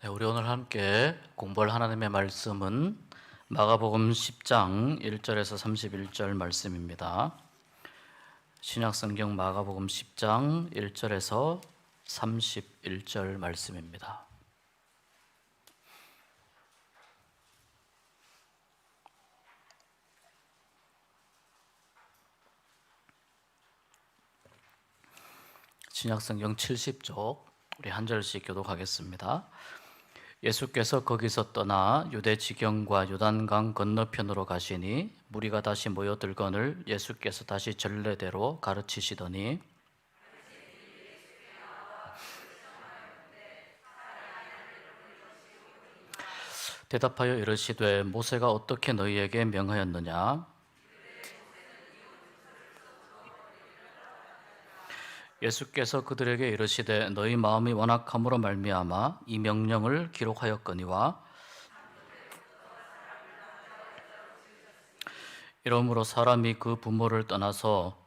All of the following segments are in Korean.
네, 우리 오늘 함께 공부할 하나님의 말씀은 마가복음 10장 1절에서 31절 말씀입니다. 신약성경 마가복음 10장 1절에서 31절 말씀입니다. 신약성경 70쪽 우리 한 절씩 교독하겠습니다. 예수께서 거기서 떠나 유대 지경과 요단강 건너편으로 가시니 무리가 다시 모여들거늘 예수께서 다시 전례대로 가르치시더니 대답하여 이르시되 모세가 어떻게 너희에게 명하였느냐? 예수께서 그들에게 이르시되 너희 마음이 완악함으로 말미암아 이 명령을 기록하였거니와 이러므로 사람이 그 부모를 떠나서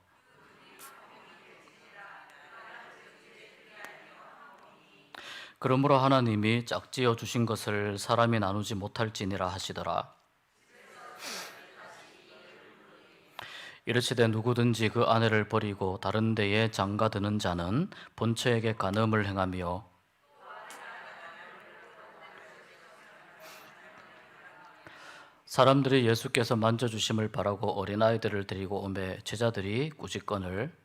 그러므로 하나님이 짝지어 주신 것을 사람이 나누지 못할지니라 하시더라. 이르시되 누구든지 그 아내를 버리고 다른 데에 장가드는 자는 본처에게 간음을 행하며 사람들이 예수께서 만져주심을 바라고 어린아이들을 데리고 오매 제자들이 꾸짖거늘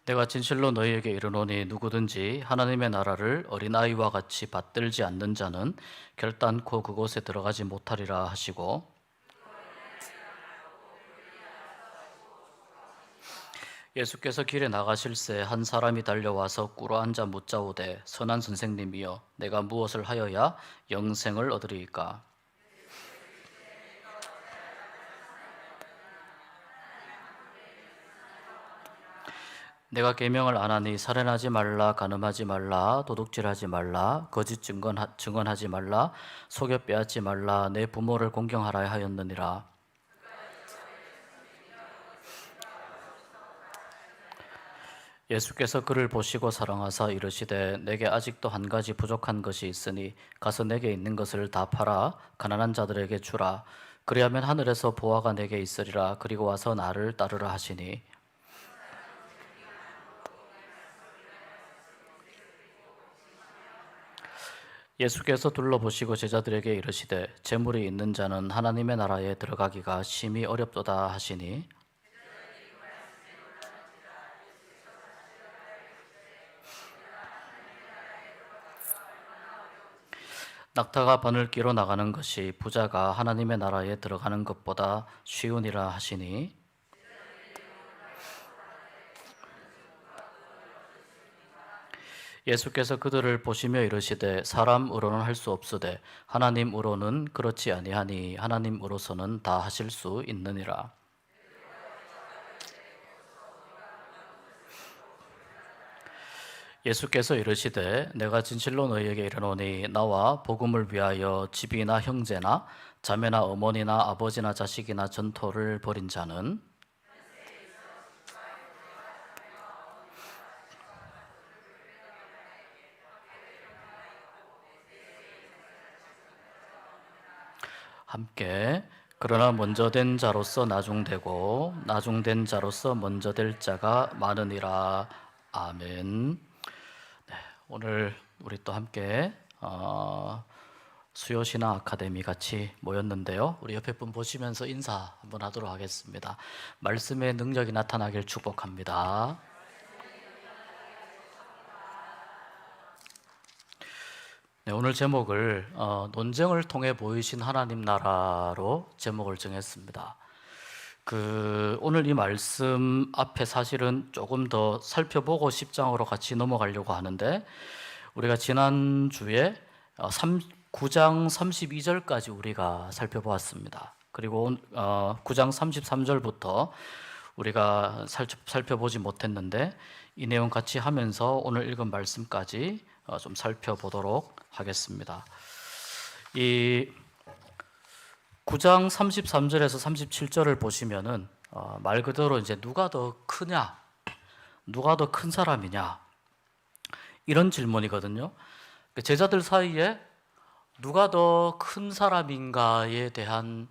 내가 진실로 너희에게 이르노니 누구든지 하나님의 나라를 어린아이와 같이 받들지 않는 자는 결단코 그곳에 들어가지 못하리라 하시고 예수께서 길에 나가실새 한 사람이 달려와서 꿇어앉아 묻자오되 선한 선생님이여 내가 무엇을 하여야 영생을 얻으리이까? 내가 계명을 안 하니 살인하지 말라, 간음하지 말라, 도둑질하지 말라, 거짓 증언하지 말라, 속여 빼앗지 말라, 내 부모를 공경하라 하였느니라. 예수께서 그를 보시고 사랑하사 이르시되 내게 아직도 한 가지 부족한 것이 있으니 가서 내게 있는 것을 다 팔아 가난한 자들에게 주라. 그리하면 하늘에서 보화가 내게 있으리라. 그리고 와서 나를 따르라 하시니 예수께서 둘러보시고 제자들에게 이르시되 재물이 있는 자는 하나님의 나라에 들어가기가 심히 어렵도다 하시니 낙타가 바늘 끼로 나가는 것이 부자가 하나님의 나라에 들어가는 것보다 쉬우니라 하시니 예수께서 그들을 보시며 이르시되 사람으로는 할 수 없으되 하나님으로는 그렇지 아니하니 하나님으로서는 다 하실 수 있느니라. 예수께서 이르시되 내가 진실로 너희에게 이르노니 나와 복음을 위하여 집이나 형제나 자매나 어머니나 아버지나 자식이나 전토를 벌인 자는 함께 그러나 먼저 된 자로서 나중되고 나중된 자로서 먼저 될 자가 많으니라. 아멘. 네, 오늘 우리 또 함께 수요신앙 아카데미 같이 모였는데요. 우리 옆에 분 보시면서 인사 한번 하도록 하겠습니다. 말씀의 능력이 나타나길 축복합니다. 네, 오늘 제목을 논쟁을 통해 보이신 하나님 나라로 제목을 정했습니다. 오늘 이 말씀 앞에 사실은 조금 더 살펴보고 10장으로 같이 넘어가려고 하는데 우리가 지난주에 9장 32절까지 우리가 살펴보았습니다. 그리고 9장 33절부터 우리가 살펴보지 못했는데 이 내용 같이 하면서 오늘 읽은 말씀까지 좀 살펴보도록 하겠습니다. 이 9장 33절에서 37절을 보시면은 말 그대로 이제 누가 더 크냐, 누가 더 큰 사람이냐, 이런 질문이거든요. 제자들 사이에 누가 더 큰 사람인가에 대한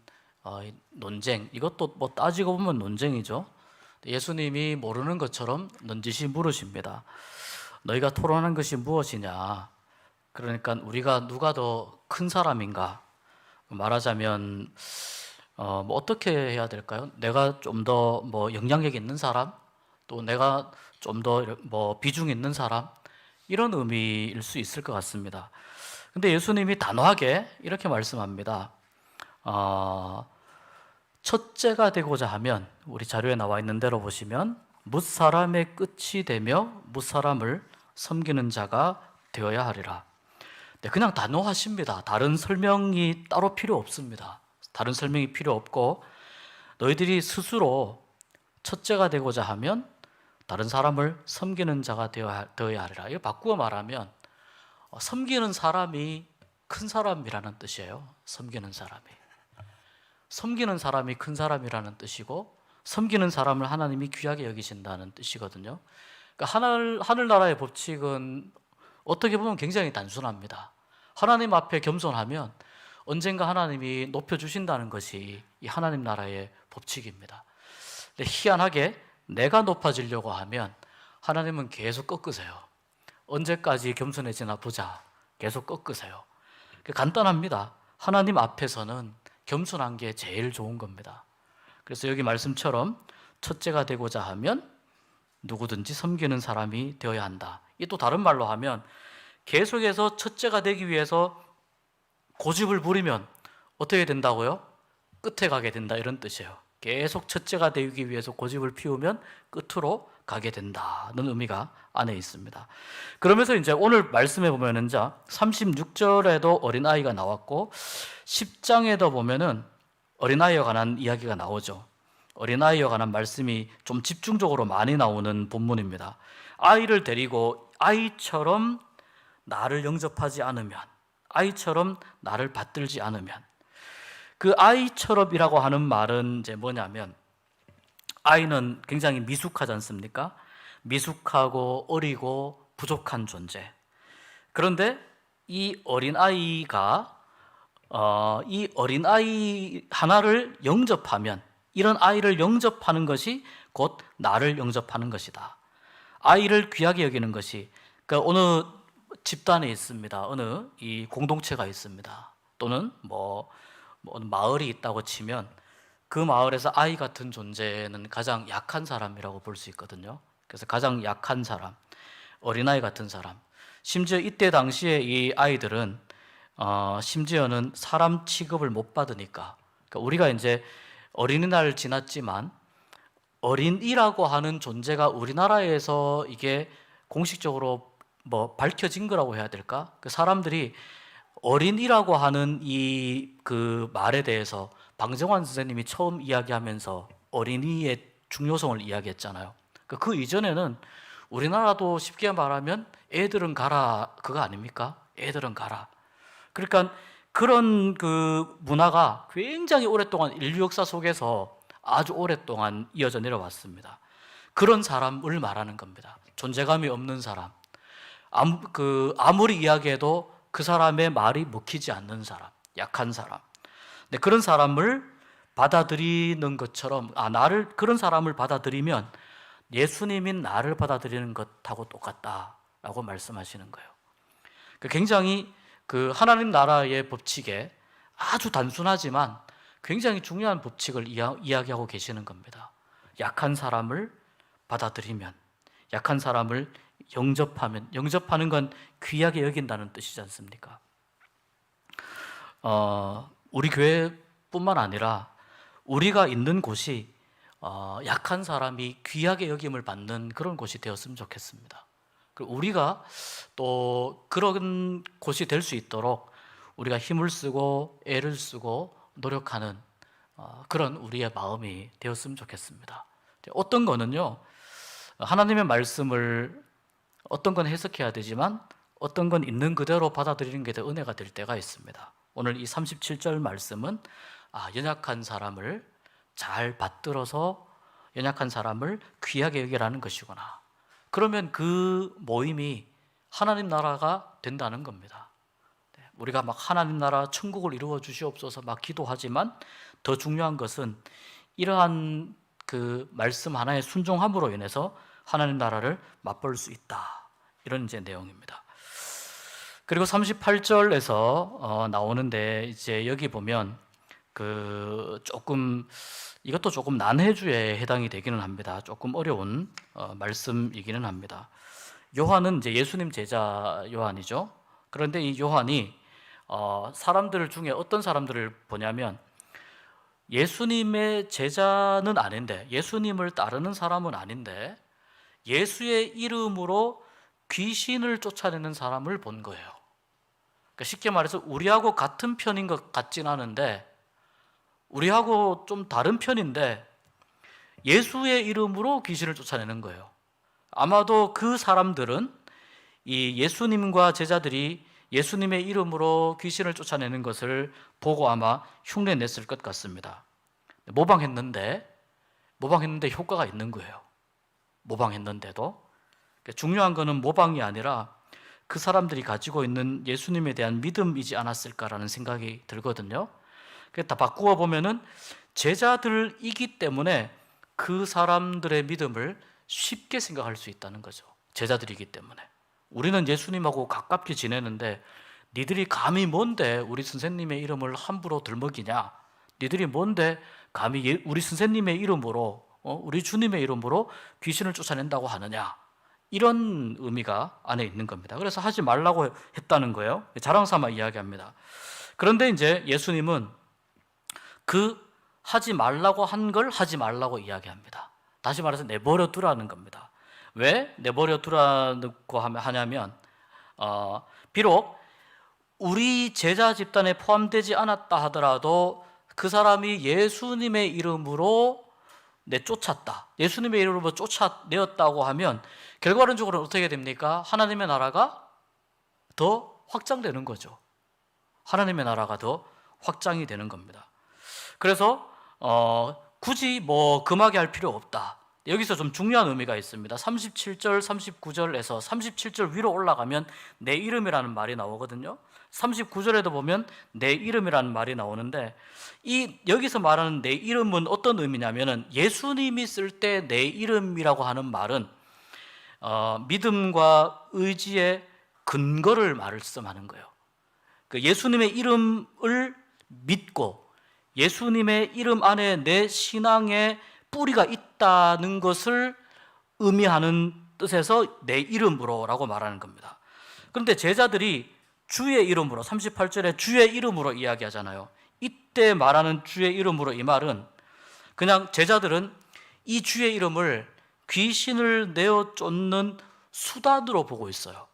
논쟁, 이것도 뭐 따지고 보면 논쟁이죠. 예수님이 모르는 것처럼 넌지시 물으십니다. 너희가 토론한 것이 무엇이냐? 그러니까 우리가 누가 더 큰 사람인가? 말하자면 뭐 어떻게 해야 될까요? 내가 좀 더 뭐 영향력 있는 사람, 또 내가 좀 더 뭐 비중 있는 사람, 이런 의미일 수 있을 것 같습니다. 근데 예수님이 단호하게 이렇게 말씀합니다. 첫째가 되고자 하면, 우리 자료에 나와 있는 대로 보시면 뭇사람의 끝이 되며 뭇사람을 섬기는 자가 되어야 하리라. 네, 그냥 단호하십니다. 다른 설명이 따로 필요 없습니다. 다른 설명이 필요 없고, 너희들이 스스로 첫째가 되고자 하면 다른 사람을 섬기는 자가 되어야 하리라. 이거 바꾸어 말하면 섬기는 사람이 큰 사람이라는 뜻이에요. 섬기는 사람이 큰 사람이라는 뜻이고, 섬기는 사람을 하나님이 귀하게 여기신다는 뜻이거든요. 그러니까 하늘나라의 법칙은 어떻게 보면 굉장히 단순합니다. 하나님 앞에 겸손하면 언젠가 하나님이 높여주신다는 것이 이 하나님 나라의 법칙입니다. 근데 희한하게 내가 높아지려고 하면 하나님은 계속 꺾으세요. 언제까지 겸손해지나 보자. 계속 꺾으세요. 간단합니다. 하나님 앞에서는 겸손한 게 제일 좋은 겁니다. 그래서 여기 말씀처럼 첫째가 되고자 하면 누구든지 섬기는 사람이 되어야 한다. 이 또 다른 말로 하면 계속해서 첫째가 되기 위해서 고집을 부리면 어떻게 된다고요? 끝에 가게 된다, 이런 뜻이에요. 계속 첫째가 되기 위해서 고집을 피우면 끝으로 가게 된다는 의미가 안에 있습니다. 그러면서 이제 오늘 말씀해 보면은 36절에도 어린아이가 나왔고 10장에도 보면은 어린아이에 관한 이야기가 나오죠. 어린아이에 관한 말씀이 좀 집중적으로 많이 나오는 본문입니다. 아이를 데리고 아이처럼 나를 영접하지 않으면, 아이처럼 나를 받들지 않으면, 그 아이처럼이라고 하는 말은 이제 뭐냐면, 아이는 굉장히 미숙하지 않습니까? 미숙하고 어리고 부족한 존재. 그런데 이 어린아이가 이 어린아이 하나를 영접하면, 이런 아이를 영접하는 것이 곧 나를 영접하는 것이다. 아이를 귀하게 여기는 것이, 그러니까 어느 집단에 있습니다. 어느 이 공동체가 있습니다. 또는 어느 마을이 있다고 치면 그 마을에서 아이 같은 존재는 가장 약한 사람이라고 볼 수 있거든요. 그래서 가장 약한 사람, 어린아이 같은 사람. 심지어 이때 당시에 이 아이들은 심지어는 사람 취급을 못 받으니까, 그러니까 우리가 이제 어린이날 지났지만 어린이라고 하는 존재가 우리나라에서 이게 공식적으로 밝혀진 거라고 해야 될까? 그 사람들이 어린이라고 하는 이 그 말에 대해서 방정환 선생님이 처음 이야기하면서 어린이의 중요성을 이야기했잖아요. 그 이전에는 우리나라도 쉽게 말하면 애들은 가라, 그거 아닙니까? 애들은 가라. 그러니까 그런 그 문화가 굉장히 오랫동안 인류 역사 속에서 아주 오랫동안 이어져 내려왔습니다. 그런 사람을 말하는 겁니다. 존재감이 없는 사람, 아무리 이야기해도 그 사람의 말이 먹히지 않는 사람, 약한 사람. 근데 그런 사람을 받아들이는 것처럼, 그런 사람을 받아들이면 예수님인 나를 받아들이는 것하고 똑같다라고 말씀하시는 거예요. 굉장히 그 하나님 나라의 법칙에 아주 단순하지만 굉장히 중요한 법칙을 이야기하고 계시는 겁니다. 약한 사람을 받아들이면, 약한 사람을 영접하는 건 귀하게 여긴다는 뜻이지 않습니까? 우리 교회뿐만 아니라 우리가 있는 곳이 약한 사람이 귀하게 여김을 받는 그런 곳이 되었으면 좋겠습니다. 그리고 우리가 또 그런 곳이 될 수 있도록 우리가 힘을 쓰고 애를 쓰고 노력하는 그런 우리의 마음이 되었으면 좋겠습니다. 어떤 거는요, 하나님의 말씀을 어떤 건 해석해야 되지만 어떤 건 있는 그대로 받아들이는 게 더 은혜가 될 때가 있습니다. 오늘 이 37절 말씀은 연약한 사람을 잘 받들어서 연약한 사람을 귀하게 여기라는 것이구나. 그러면 그 모임이 하나님 나라가 된다는 겁니다. 우리가 막 하나님 나라 천국을 이루어 주시옵소서 막 기도하지만 더 중요한 것은 이러한 그 말씀 하나에 순종함으로 인해서 하나님 나라를 맛볼 수 있다. 이런 이제 내용입니다. 그리고 38절에서 나오는데 이제 여기 보면 이것도 조금 난해주에 해당이 되기는 합니다. 조금 어려운 말씀이기는 합니다. 요한은 이제 예수님 제자 요한이죠. 그런데 이 요한이 사람들 중에 어떤 사람들을 보냐면 예수님의 제자는 아닌데, 예수님을 따르는 사람은 아닌데 예수의 이름으로 귀신을 쫓아내는 사람을 본 거예요. 그러니까 쉽게 말해서 우리하고 같은 편인 것 같진 않은데, 우리하고 좀 다른 편인데 예수의 이름으로 귀신을 쫓아내는 거예요. 아마도 그 사람들은 이 예수님과 제자들이 예수님의 이름으로 귀신을 쫓아내는 것을 보고 아마 흉내냈을 것 같습니다. 모방했는데 효과가 있는 거예요. 모방했는데도. 중요한 것은 모방이 아니라 그 사람들이 가지고 있는 예수님에 대한 믿음이지 않았을까라는 생각이 들거든요. 다 바꾸어 보면은 제자들이기 때문에 그 사람들의 믿음을 쉽게 생각할 수 있다는 거죠. 제자들이기 때문에. 우리는 예수님하고 가깝게 지내는데 니들이 감히 뭔데 우리 선생님의 이름을 함부로 들먹이냐? 니들이 뭔데 감히 우리 선생님의 이름으로 우리 주님의 이름으로 귀신을 쫓아낸다고 하느냐? 이런 의미가 안에 있는 겁니다. 그래서 하지 말라고 했다는 거예요. 자랑삼아 이야기합니다. 그런데 이제 예수님은 그 하지 말라고 한 걸 하지 말라고 이야기합니다. 다시 말해서 내버려 두라는 겁니다. 왜 내버려 두라고 하냐면 비록 우리 제자 집단에 포함되지 않았다 하더라도 그 사람이 예수님의 이름으로 내쫓았다, 예수님의 이름으로 쫓아내었다고 하면 결과론적으로 어떻게 됩니까? 하나님의 나라가 더 확장되는 거죠. 하나님의 나라가 더 확장이 되는 겁니다. 그래서 굳이 금하게 할 필요 없다. 여기서 좀 중요한 의미가 있습니다. 37절, 39절에서 37절 위로 올라가면 내 이름이라는 말이 나오거든요. 39절에도 보면 내 이름이라는 말이 나오는데, 여기서 말하는 내 이름은 어떤 의미냐면은 예수님이 쓸 때 내 이름이라고 하는 말은 믿음과 의지의 근거를 말씀하는 거예요. 예수님의 이름을 믿고 예수님의 이름 안에 내 신앙의 뿌리가 있다는 것을 의미하는 뜻에서 내 이름으로라고 말하는 겁니다. 그런데 제자들이 주의 이름으로, 38절에 주의 이름으로 이야기하잖아요. 이때 말하는 주의 이름으로 이 말은 그냥 제자들은 이 주의 이름을 귀신을 내어 쫓는 수단으로 보고 있어요.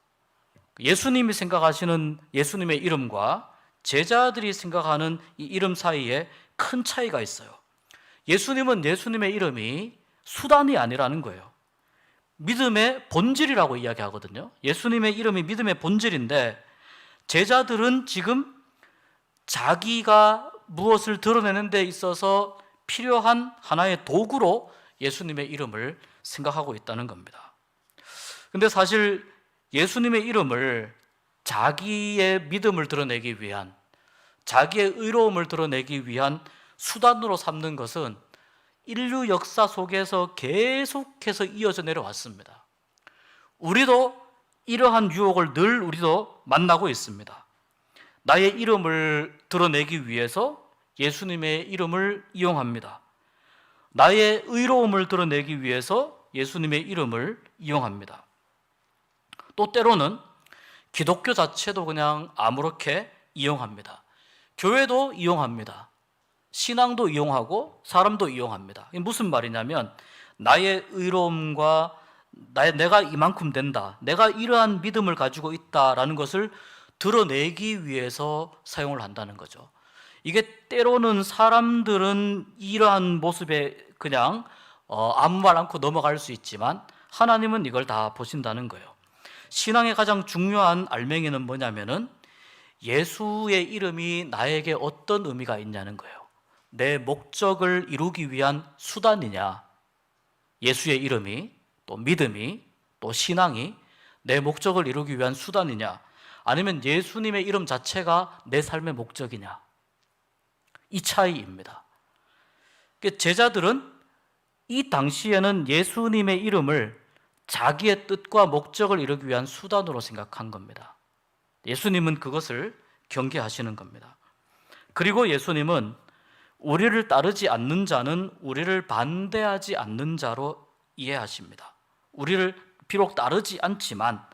예수님이 생각하시는 예수님의 이름과 제자들이 생각하는 이 이름 사이에 큰 차이가 있어요. 예수님은 예수님의 이름이 수단이 아니라는 거예요. 믿음의 본질이라고 이야기하거든요. 예수님의 이름이 믿음의 본질인데 제자들은 지금 자기가 무엇을 드러내는 데 있어서 필요한 하나의 도구로 예수님의 이름을 생각하고 있다는 겁니다. 근데 사실 예수님의 이름을 자기의 믿음을 드러내기 위한, 자기의 의로움을 드러내기 위한 수단으로 삼는 것은 인류 역사 속에서 계속해서 이어져 내려왔습니다. 우리도 이러한 유혹을 늘 우리도 만나고 있습니다. 나의 이름을 드러내기 위해서 예수님의 이름을 이용합니다. 나의 의로움을 드러내기 위해서 예수님의 이름을 이용합니다. 또 때로는 기독교 자체도 그냥 아무렇게 이용합니다. 교회도 이용합니다. 신앙도 이용하고 사람도 이용합니다. 이게 무슨 말이냐면 나의 의로움과 내가 이만큼 된다, 내가 이러한 믿음을 가지고 있다라는 것을 드러내기 위해서 사용을 한다는 거죠. 이게 때로는 사람들은 이러한 모습에 그냥 아무 말 않고 넘어갈 수 있지만 하나님은 이걸 다 보신다는 거예요. 신앙의 가장 중요한 알맹이는 뭐냐면은 예수의 이름이 나에게 어떤 의미가 있냐는 거예요. 내 목적을 이루기 위한 수단이냐, 예수의 이름이, 또 믿음이, 또 신앙이 내 목적을 이루기 위한 수단이냐, 아니면 예수님의 이름 자체가 내 삶의 목적이냐, 이 차이입니다. 제자들은 이 당시에는 예수님의 이름을 자기의 뜻과 목적을 이루기 위한 수단으로 생각한 겁니다. 예수님은 그것을 경계하시는 겁니다. 그리고 예수님은 우리를 따르지 않는 자는 우리를 반대하지 않는 자로 이해하십니다. 우리를 비록 따르지 않지만,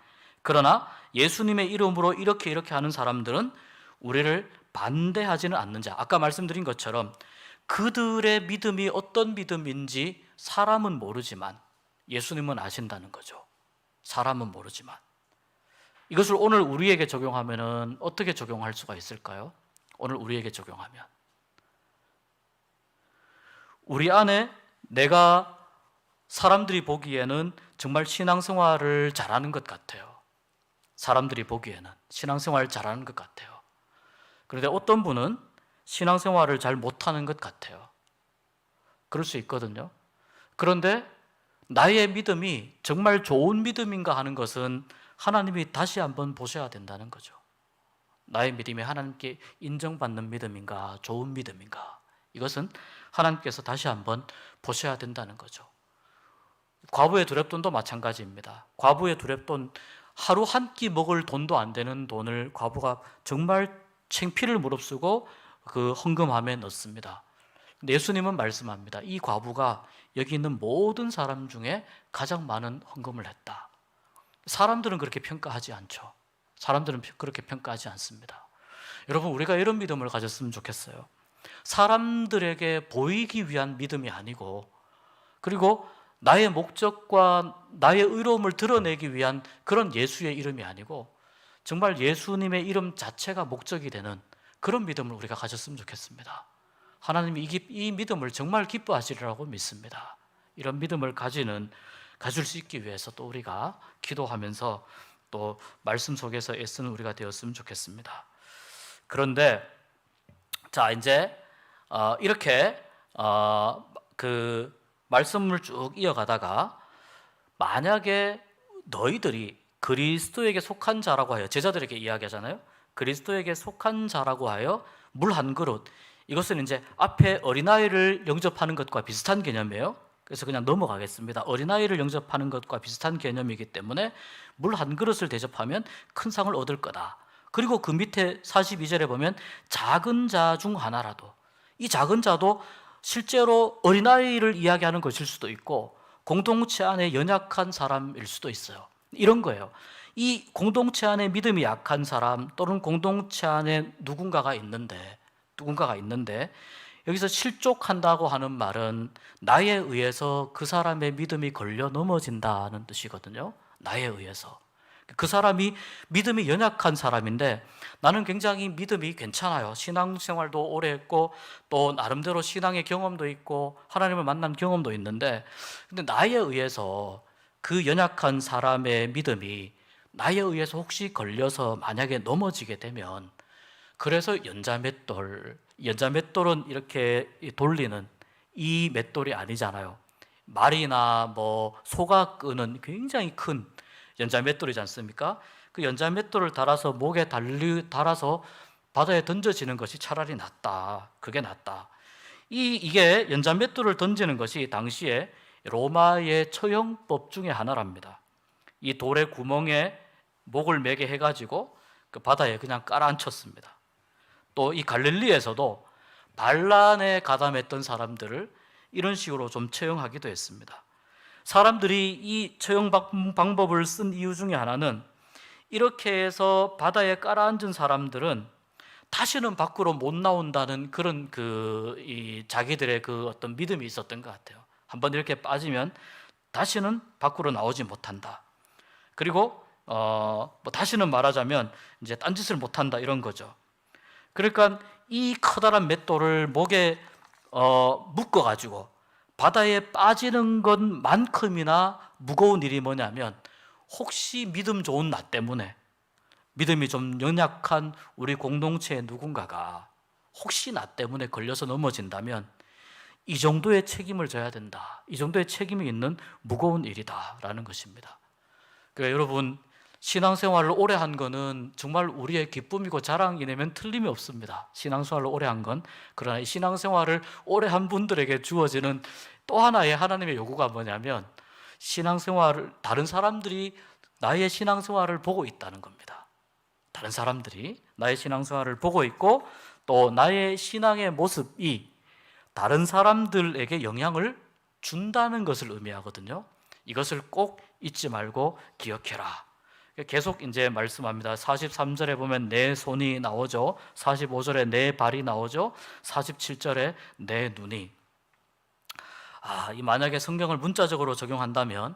그러나 예수님의 이름으로 이렇게 하는 사람들은 우리를 반대하지는 않는 자. 아까 말씀드린 것처럼 그들의 믿음이 어떤 믿음인지 사람은 모르지만 예수님은 아신다는 거죠. 사람은 모르지만. 이것을 오늘 우리에게 적용하면 어떻게 적용할 수가 있을까요? 오늘 우리에게 적용하면 우리 안에 내가 사람들이 보기에는 정말 신앙생활을 잘하는 것 같아요. 사람들이 보기에는 신앙생활을 잘하는 것 같아요. 그런데 어떤 분은 신앙생활을 잘 못하는 것 같아요. 그럴 수 있거든요. 그런데 나의 믿음이 정말 좋은 믿음인가 하는 것은 하나님이 다시 한번 보셔야 된다는 거죠. 나의 믿음이 하나님께 인정받는 믿음인가, 좋은 믿음인가, 이것은 하나님께서 다시 한번 보셔야 된다는 거죠. 과부의 두렙돈도 마찬가지입니다. 과부의 두렙돈, 하루 한 끼 먹을 돈도 안 되는 돈을 과부가 정말 창피를 무릅쓰고 그 헌금함에 넣습니다. 예수님은 말씀합니다. 이 과부가 여기 있는 모든 사람 중에 가장 많은 헌금을 했다. 사람들은 그렇게 평가하지 않죠. 사람들은 그렇게 평가하지 않습니다. 여러분, 우리가 이런 믿음을 가졌으면 좋겠어요. 사람들에게 보이기 위한 믿음이 아니고, 그리고 나의 목적과 나의 의로움을 드러내기 위한 그런 예수의 이름이 아니고 정말 예수님의 이름 자체가 목적이 되는 그런 믿음을 우리가 가졌으면 좋겠습니다. 하나님이 이 믿음을 정말 기뻐하시리라고 믿습니다. 이런 믿음을 가질 수 있기 위해서 또 우리가 기도하면서 또 말씀 속에서 애쓰는 우리가 되었으면 좋겠습니다. 그런데 자, 이제 이렇게 그 말씀을 쭉 이어가다가 만약에 너희들이 그리스도에게 속한 자라고 하여, 제자들에게 이야기하잖아요. 그리스도에게 속한 자라고 하여 물 한 그릇, 이것은 이제 앞에 어린아이를 영접하는 것과 비슷한 개념이에요. 그래서 그냥 넘어가겠습니다. 어린아이를 영접하는 것과 비슷한 개념이기 때문에 물 한 그릇을 대접하면 큰 상을 얻을 거다. 그리고 그 밑에 42절에 보면 작은 자 중 하나라도, 이 작은 자도 실제로 어린아이를 이야기하는 것일 수도 있고 공동체 안에 연약한 사람일 수도 있어요. 이런 거예요. 이 공동체 안에 믿음이 약한 사람 또는 공동체 안에 누군가가 있는데 여기서 실족한다고 하는 말은 나에 의해서 그 사람의 믿음이 걸려 넘어진다는 뜻이거든요. 나에 의해서. 그 사람이 믿음이 연약한 사람인데 나는 굉장히 믿음이 괜찮아요. 신앙생활도 오래 했고 또 나름대로 신앙의 경험도 있고 하나님을 만난 경험도 있는데, 근데 나에 의해서 그 연약한 사람의 믿음이 나에 의해서 혹시 걸려서 만약에 넘어지게 되면, 그래서 연자맷돌은 이렇게 돌리는 이 맷돌이 아니잖아요. 말이나 뭐 소가 끄는 굉장히 큰 연자맷돌이지 않습니까? 그 연자맷돌을 달아서 목에 달아서 바다에 던져지는 것이 차라리 낫다. 그게 낫다. 이게 연자맷돌을 던지는 것이 당시에 로마의 처형법 중에 하나랍니다. 이 돌의 구멍에 목을 매게 해가지고 그 바다에 그냥 깔아앉혔습니다. 또 이 갈릴리에서도 반란에 가담했던 사람들을 이런 식으로 좀 처형하기도 했습니다. 사람들이 이 처형 방법을 쓴 이유 중에 하나는 이렇게 해서 바다에 깔아앉은 사람들은 다시는 밖으로 못 나온다는 그런 자기들의 그 어떤 믿음이 있었던 것 같아요. 한번 이렇게 빠지면 다시는 밖으로 나오지 못한다. 그리고 뭐 다시는 말하자면 이제 딴짓을 못한다, 이런 거죠. 그러니까 이 커다란 맷돌을 목에 묶어가지고 바다에 빠지는 것만큼이나 무거운 일이 뭐냐면, 혹시 믿음 좋은 나 때문에, 믿음이 좀 연약한 우리 공동체의 누군가가 혹시 나 때문에 걸려서 넘어진다면 이 정도의 책임을 져야 된다. 이 정도의 책임이 있는 무거운 일이다라는 것입니다. 그러니까 여러분, 신앙생활을 오래 한 거는 정말 우리의 기쁨이고 자랑이라면 틀림이 없습니다. 신앙생활을 오래 한 건. 그러나 이 신앙생활을 오래 한 분들에게 주어지는 또 하나의 하나님의 요구가 뭐냐면, 신앙생활을 다른 사람들이 나의 신앙생활을 보고 있다는 겁니다. 다른 사람들이 나의 신앙생활을 보고 있고, 또 나의 신앙의 모습이 다른 사람들에게 영향을 준다는 것을 의미하거든요. 이것을 꼭 잊지 말고 기억해라. 계속 이제 말씀합니다. 43절에 보면 내 손이 나오죠. 45절에 내 발이 나오죠. 47절에 내 눈이. 이 만약에 성경을 문자적으로 적용한다면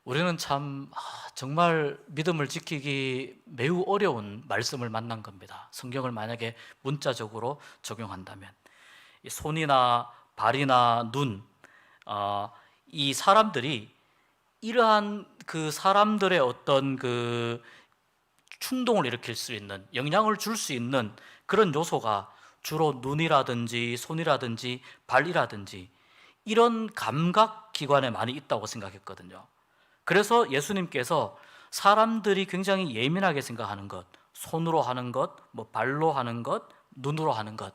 우리는 참 정말 믿음을 지키기 매우 어려운 말씀을 만난 겁니다. 성경을 만약에 문자적으로 적용한다면 이 손이나 발이나 눈, 이 사람들이 이러한 그 사람들의 어떤 그 충동을 일으킬 수 있는, 영향을 줄 수 있는 그런 요소가 주로 눈이라든지 손이라든지 발이라든지 이런 감각 기관에 많이 있다고 생각했거든요. 그래서 예수님께서 사람들이 굉장히 예민하게 생각하는 것, 손으로 하는 것, 뭐 발로 하는 것, 눈으로 하는 것,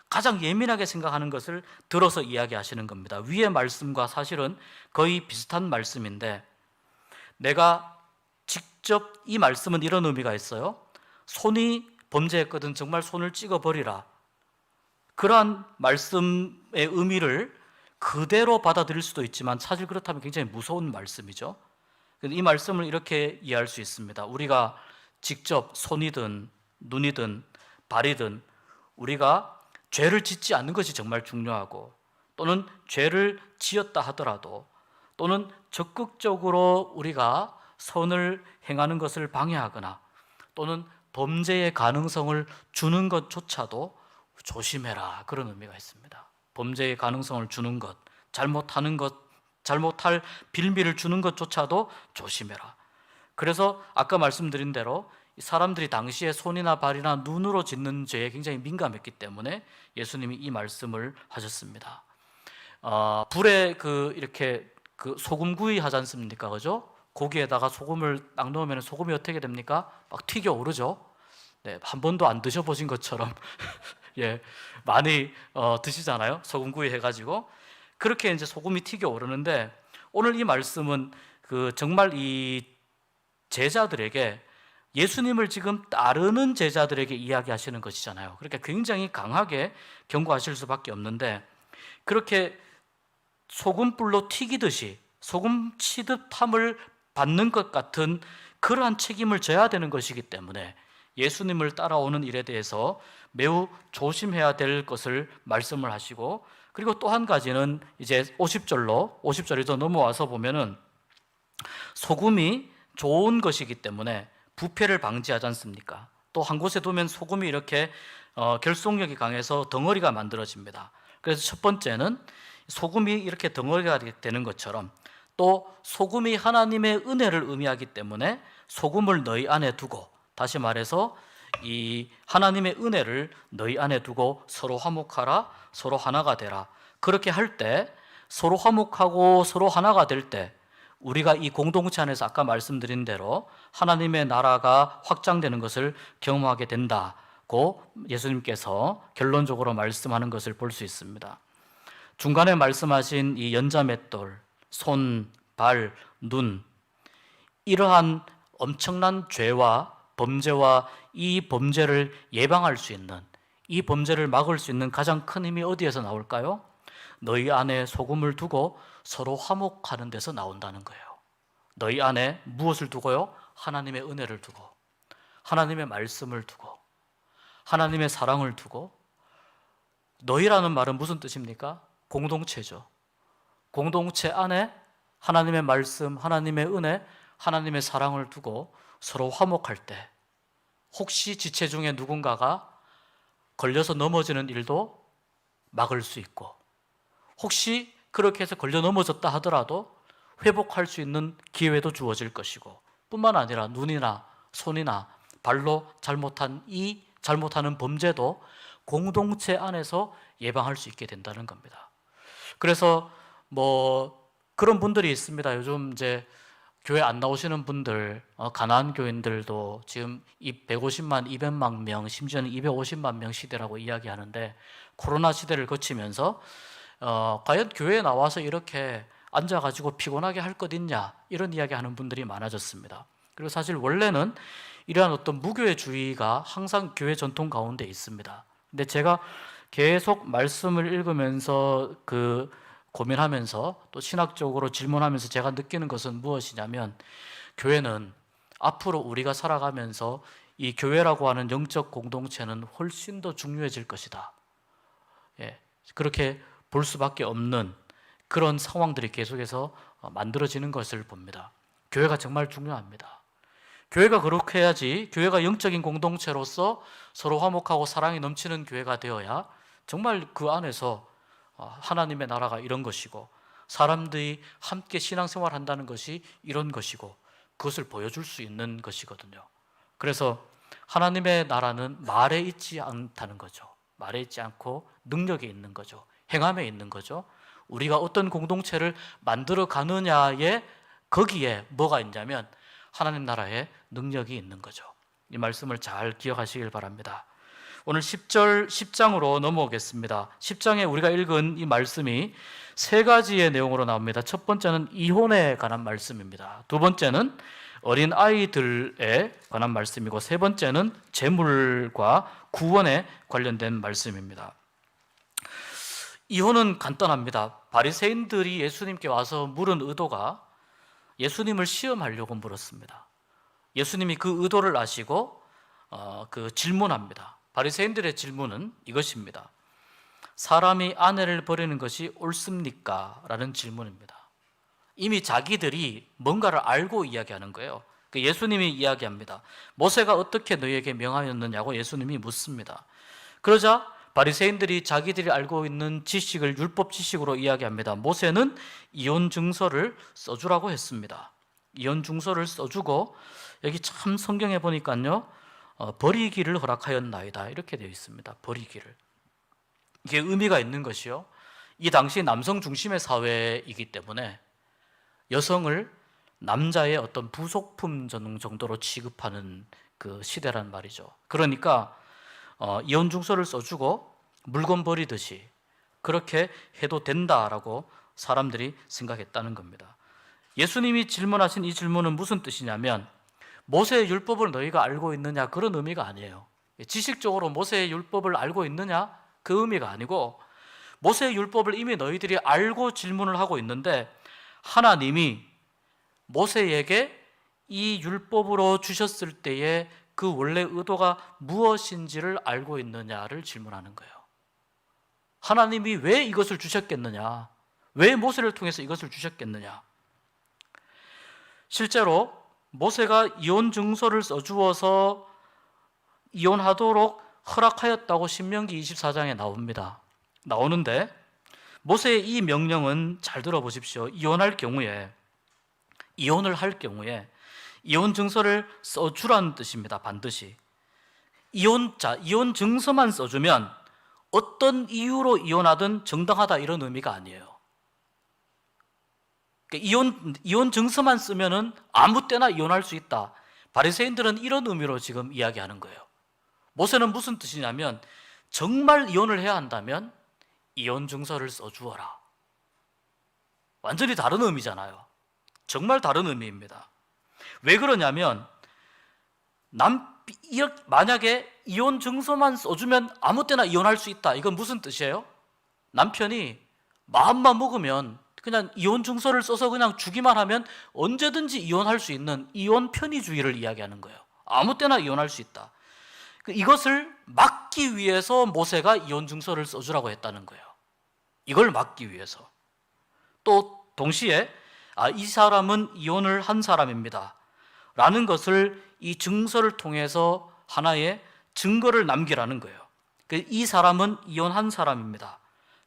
가장 예민하게 생각하는 것을 들어서 이야기하시는 겁니다. 위의 말씀과 사실은 거의 비슷한 말씀인데, 내가 직접 이 말씀은 이런 의미가 있어요. 손이 범죄했거든 정말 손을 찍어버리라. 그러한 말씀의 의미를 그대로 받아들일 수도 있지만 사실 그렇다면 굉장히 무서운 말씀이죠. 이 말씀을 이렇게 이해할 수 있습니다. 우리가 직접 손이든 눈이든 발이든 우리가 죄를 짓지 않는 것이 정말 중요하고, 또는 죄를 지었다 하더라도, 또는 적극적으로 우리가 선을 행하는 것을 방해하거나 또는 범죄의 가능성을 주는 것조차도 조심해라, 그런 의미가 있습니다. 범죄의 가능성을 주는 것, 잘못하는 것, 잘못할 빌미를 주는 것조차도 조심해라. 그래서 아까 말씀드린 대로 사람들이 당시에 손이나 발이나 눈으로 짓는 죄에 굉장히 민감했기 때문에 예수님이 이 말씀을 하셨습니다. 불에 이렇게 소금구이 하지 않습니까? 그죠? 고기에다가 소금을 딱 넣으면 소금이 어떻게 됩니까? 막 튀겨 오르죠? 네, 한 번도 안 드셔보신 것처럼 예, 많이 드시잖아요. 소금구이 해가지고. 그렇게 이제 소금이 튀겨 오르는데, 오늘 이 말씀은 정말 이 제자들에게, 예수님을 지금 따르는 제자들에게 이야기하시는 것이잖아요. 그러니까 굉장히 강하게 경고하실 수밖에 없는데, 그렇게 소금불로 튀기듯이 소금 치듯함을 받는 것 같은 그러한 책임을 져야 되는 것이기 때문에 예수님을 따라오는 일에 대해서 매우 조심해야 될 것을 말씀을 하시고, 그리고 또 한 가지는 이제 50절에도 넘어와서 보면은 소금이 좋은 것이기 때문에 부패를 방지하지 않습니까? 또 한 곳에 두면 소금이 이렇게 결속력이 강해서 덩어리가 만들어집니다. 그래서 첫 번째는 소금이 이렇게 덩어리가 되는 것처럼, 또 소금이 하나님의 은혜를 의미하기 때문에 소금을 너희 안에 두고, 다시 말해서 이 하나님의 은혜를 너희 안에 두고 서로 화목하라, 서로 하나가 되라. 그렇게 할 때, 서로 화목하고 서로 하나가 될 때 우리가 이 공동체 안에서 아까 말씀드린 대로 하나님의 나라가 확장되는 것을 경험하게 된다고 예수님께서 결론적으로 말씀하는 것을 볼 수 있습니다. 중간에 말씀하신 이 연자맷돌, 손, 발, 눈, 이러한 엄청난 죄와 범죄와 이 범죄를 예방할 수 있는, 이 범죄를 막을 수 있는 가장 큰 힘이 어디에서 나올까요? 너희 안에 소금을 두고 서로 화목하는 데서 나온다는 거예요. 너희 안에 무엇을 두고요? 하나님의 은혜를 두고, 하나님의 말씀을 두고, 하나님의 사랑을 두고. 너희라는 말은 무슨 뜻입니까? 공동체죠. 공동체 안에 하나님의 말씀, 하나님의 은혜, 하나님의 사랑을 두고 서로 화목할 때, 혹시 지체 중에 누군가가 걸려서 넘어지는 일도 막을 수 있고, 혹시 그렇게 해서 걸려 넘어졌다 하더라도 회복할 수 있는 기회도 주어질 것이고, 뿐만 아니라 눈이나 손이나 발로 잘못하는 범죄도 공동체 안에서 예방할 수 있게 된다는 겁니다. 그래서 뭐 그런 분들이 있습니다. 요즘 이제 교회 안 나오시는 분들, 가난한 교인들도 지금 이 150만, 200만 명, 심지어는 250만 명 시대라고 이야기하는데, 코로나 시대를 거치면서 과연 교회에 나와서 이렇게 앉아가지고 피곤하게 할 것 있냐, 이런 이야기하는 분들이 많아졌습니다. 그리고 사실 원래는 이러한 어떤 무교회주의가 항상 교회 전통 가운데 있습니다. 근데 제가 계속 말씀을 읽으면서 고민하면서 또 신학적으로 질문하면서 제가 느끼는 것은 무엇이냐면, 교회는 앞으로 우리가 살아가면서 이 교회라고 하는 영적 공동체는 훨씬 더 중요해질 것이다. 예, 그렇게 볼 수밖에 없는 그런 상황들이 계속해서 만들어지는 것을 봅니다. 교회가 정말 중요합니다. 교회가 그렇게 해야지, 교회가 영적인 공동체로서 서로 화목하고 사랑이 넘치는 교회가 되어야 정말 그 안에서 하나님의 나라가 이런 것이고, 사람들이 함께 신앙생활 한다는 것이 이런 것이고, 그것을 보여줄 수 있는 것이거든요. 그래서 하나님의 나라는 말에 있지 않다는 거죠. 말에 있지 않고 능력에 있는 거죠. 행함에 있는 거죠. 우리가 어떤 공동체를 만들어 가느냐에, 거기에 뭐가 있냐면 하나님 나라의 능력이 있는 거죠. 이 말씀을 잘 기억하시길 바랍니다. 오늘 10장으로 넘어오겠습니다. 10장에 우리가 읽은 이 말씀이 세 가지의 내용으로 나옵니다. 첫 번째는 이혼에 관한 말씀입니다. 두 번째는 어린 아이들에 관한 말씀이고, 세 번째는 재물과 구원에 관련된 말씀입니다. 이혼은 간단합니다. 바리새인들이 예수님께 와서 물은 의도가 예수님을 시험하려고 물었습니다. 예수님이 그 의도를 아시고 질문합니다. 바리새인들의 질문은 이것입니다. 사람이 아내를 버리는 것이 옳습니까? 라는 질문입니다. 이미 자기들이 뭔가를 알고 이야기하는 거예요. 예수님이 이야기합니다. 모세가 어떻게 너희에게 명하였느냐고 예수님이 묻습니다. 그러자 바리새인들이 자기들이 알고 있는 지식을 율법 지식으로 이야기합니다. 모세는 이혼 증서를 써주라고 했습니다. 이혼 증서를 써주고, 여기 참 성경에 보니까요, 버리기를 허락하였나이다, 이렇게 되어 있습니다. 버리기를. 이게 의미가 있는 것이요, 이 당시 남성 중심의 사회이기 때문에 여성을 남자의 어떤 부속품 정도로 취급하는 그 시대란 말이죠. 그러니까 이혼 증서를 써주고 물건 버리듯이 그렇게 해도 된다라고 사람들이 생각했다는 겁니다. 예수님이 질문하신 이 질문은 무슨 뜻이냐면, 모세의 율법을 너희가 알고 있느냐, 그런 의미가 아니에요. 지식적으로 모세의 율법을 알고 있느냐, 그 의미가 아니고, 모세의 율법을 이미 너희들이 알고 질문을 하고 있는데, 하나님이 모세에게 이 율법으로 주셨을 때에 그 원래 의도가 무엇인지를 알고 있느냐를 질문하는 거예요. 하나님이 왜 이것을 주셨겠느냐, 왜 모세를 통해서 이것을 주셨겠느냐. 실제로 모세가 이혼 증서를 써주어서 이혼하도록 허락하였다고 신명기 24장에 나오는데, 모세의 이 명령은 잘 들어보십시오. 이혼을 할 경우에 이혼 증서를 써주라는 뜻입니다. 반드시. 이혼 증서만 써주면 어떤 이유로 이혼하든 정당하다, 이런 의미가 아니에요. 이혼 증서만 쓰면은 아무 때나 이혼할 수 있다. 바리새인들은 이런 의미로 지금 이야기하는 거예요. 모세는 무슨 뜻이냐면, 정말 이혼을 해야 한다면 이혼 증서를 써주어라. 완전히 다른 의미잖아요. 정말 다른 의미입니다. 왜 그러냐면, 만약에 이혼 증서만 써주면 아무 때나 이혼할 수 있다, 이건 무슨 뜻이에요? 남편이 마음만 먹으면 그냥 이혼 증서를 써서 그냥 주기만 하면 언제든지 이혼할 수 있는 이혼 편의주의를 이야기하는 거예요. 아무 때나 이혼할 수 있다. 이것을 막기 위해서 모세가 이혼 증서를 써주라고 했다는 거예요. 이걸 막기 위해서. 또 동시에 이 사람은 이혼을 한 사람입니다 라는 것을 이 증서를 통해서 하나의 증거를 남기라는 거예요. 이 사람은 이혼한 사람입니다.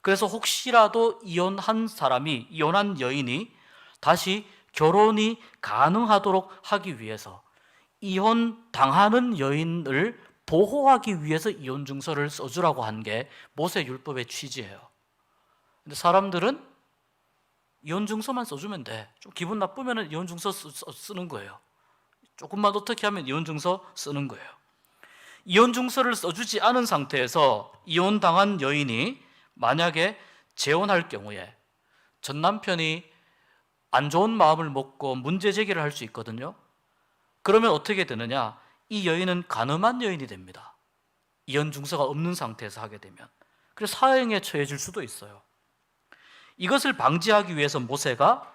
그래서 혹시라도 이혼한 여인이 다시 결혼이 가능하도록 하기 위해서, 이혼당하는 여인을 보호하기 위해서 이혼 증서를 써주라고 한 게 모세 율법의 취지예요. 근데 사람들은 이혼 증서만 써주면 돼. 좀 기분 나쁘면 이혼 증서 쓰는 거예요. 조금만 어떻게 하면 이혼 증서 쓰는 거예요. 이혼 증서를 써주지 않은 상태에서 이혼당한 여인이 만약에 재혼할 경우에 전 남편이 안 좋은 마음을 먹고 문제 제기를 할 수 있거든요. 그러면 어떻게 되느냐? 이 여인은 간음한 여인이 됩니다. 이혼 증서가 없는 상태에서 하게 되면. 그래서 사형에 처해질 수도 있어요. 이것을 방지하기 위해서 모세가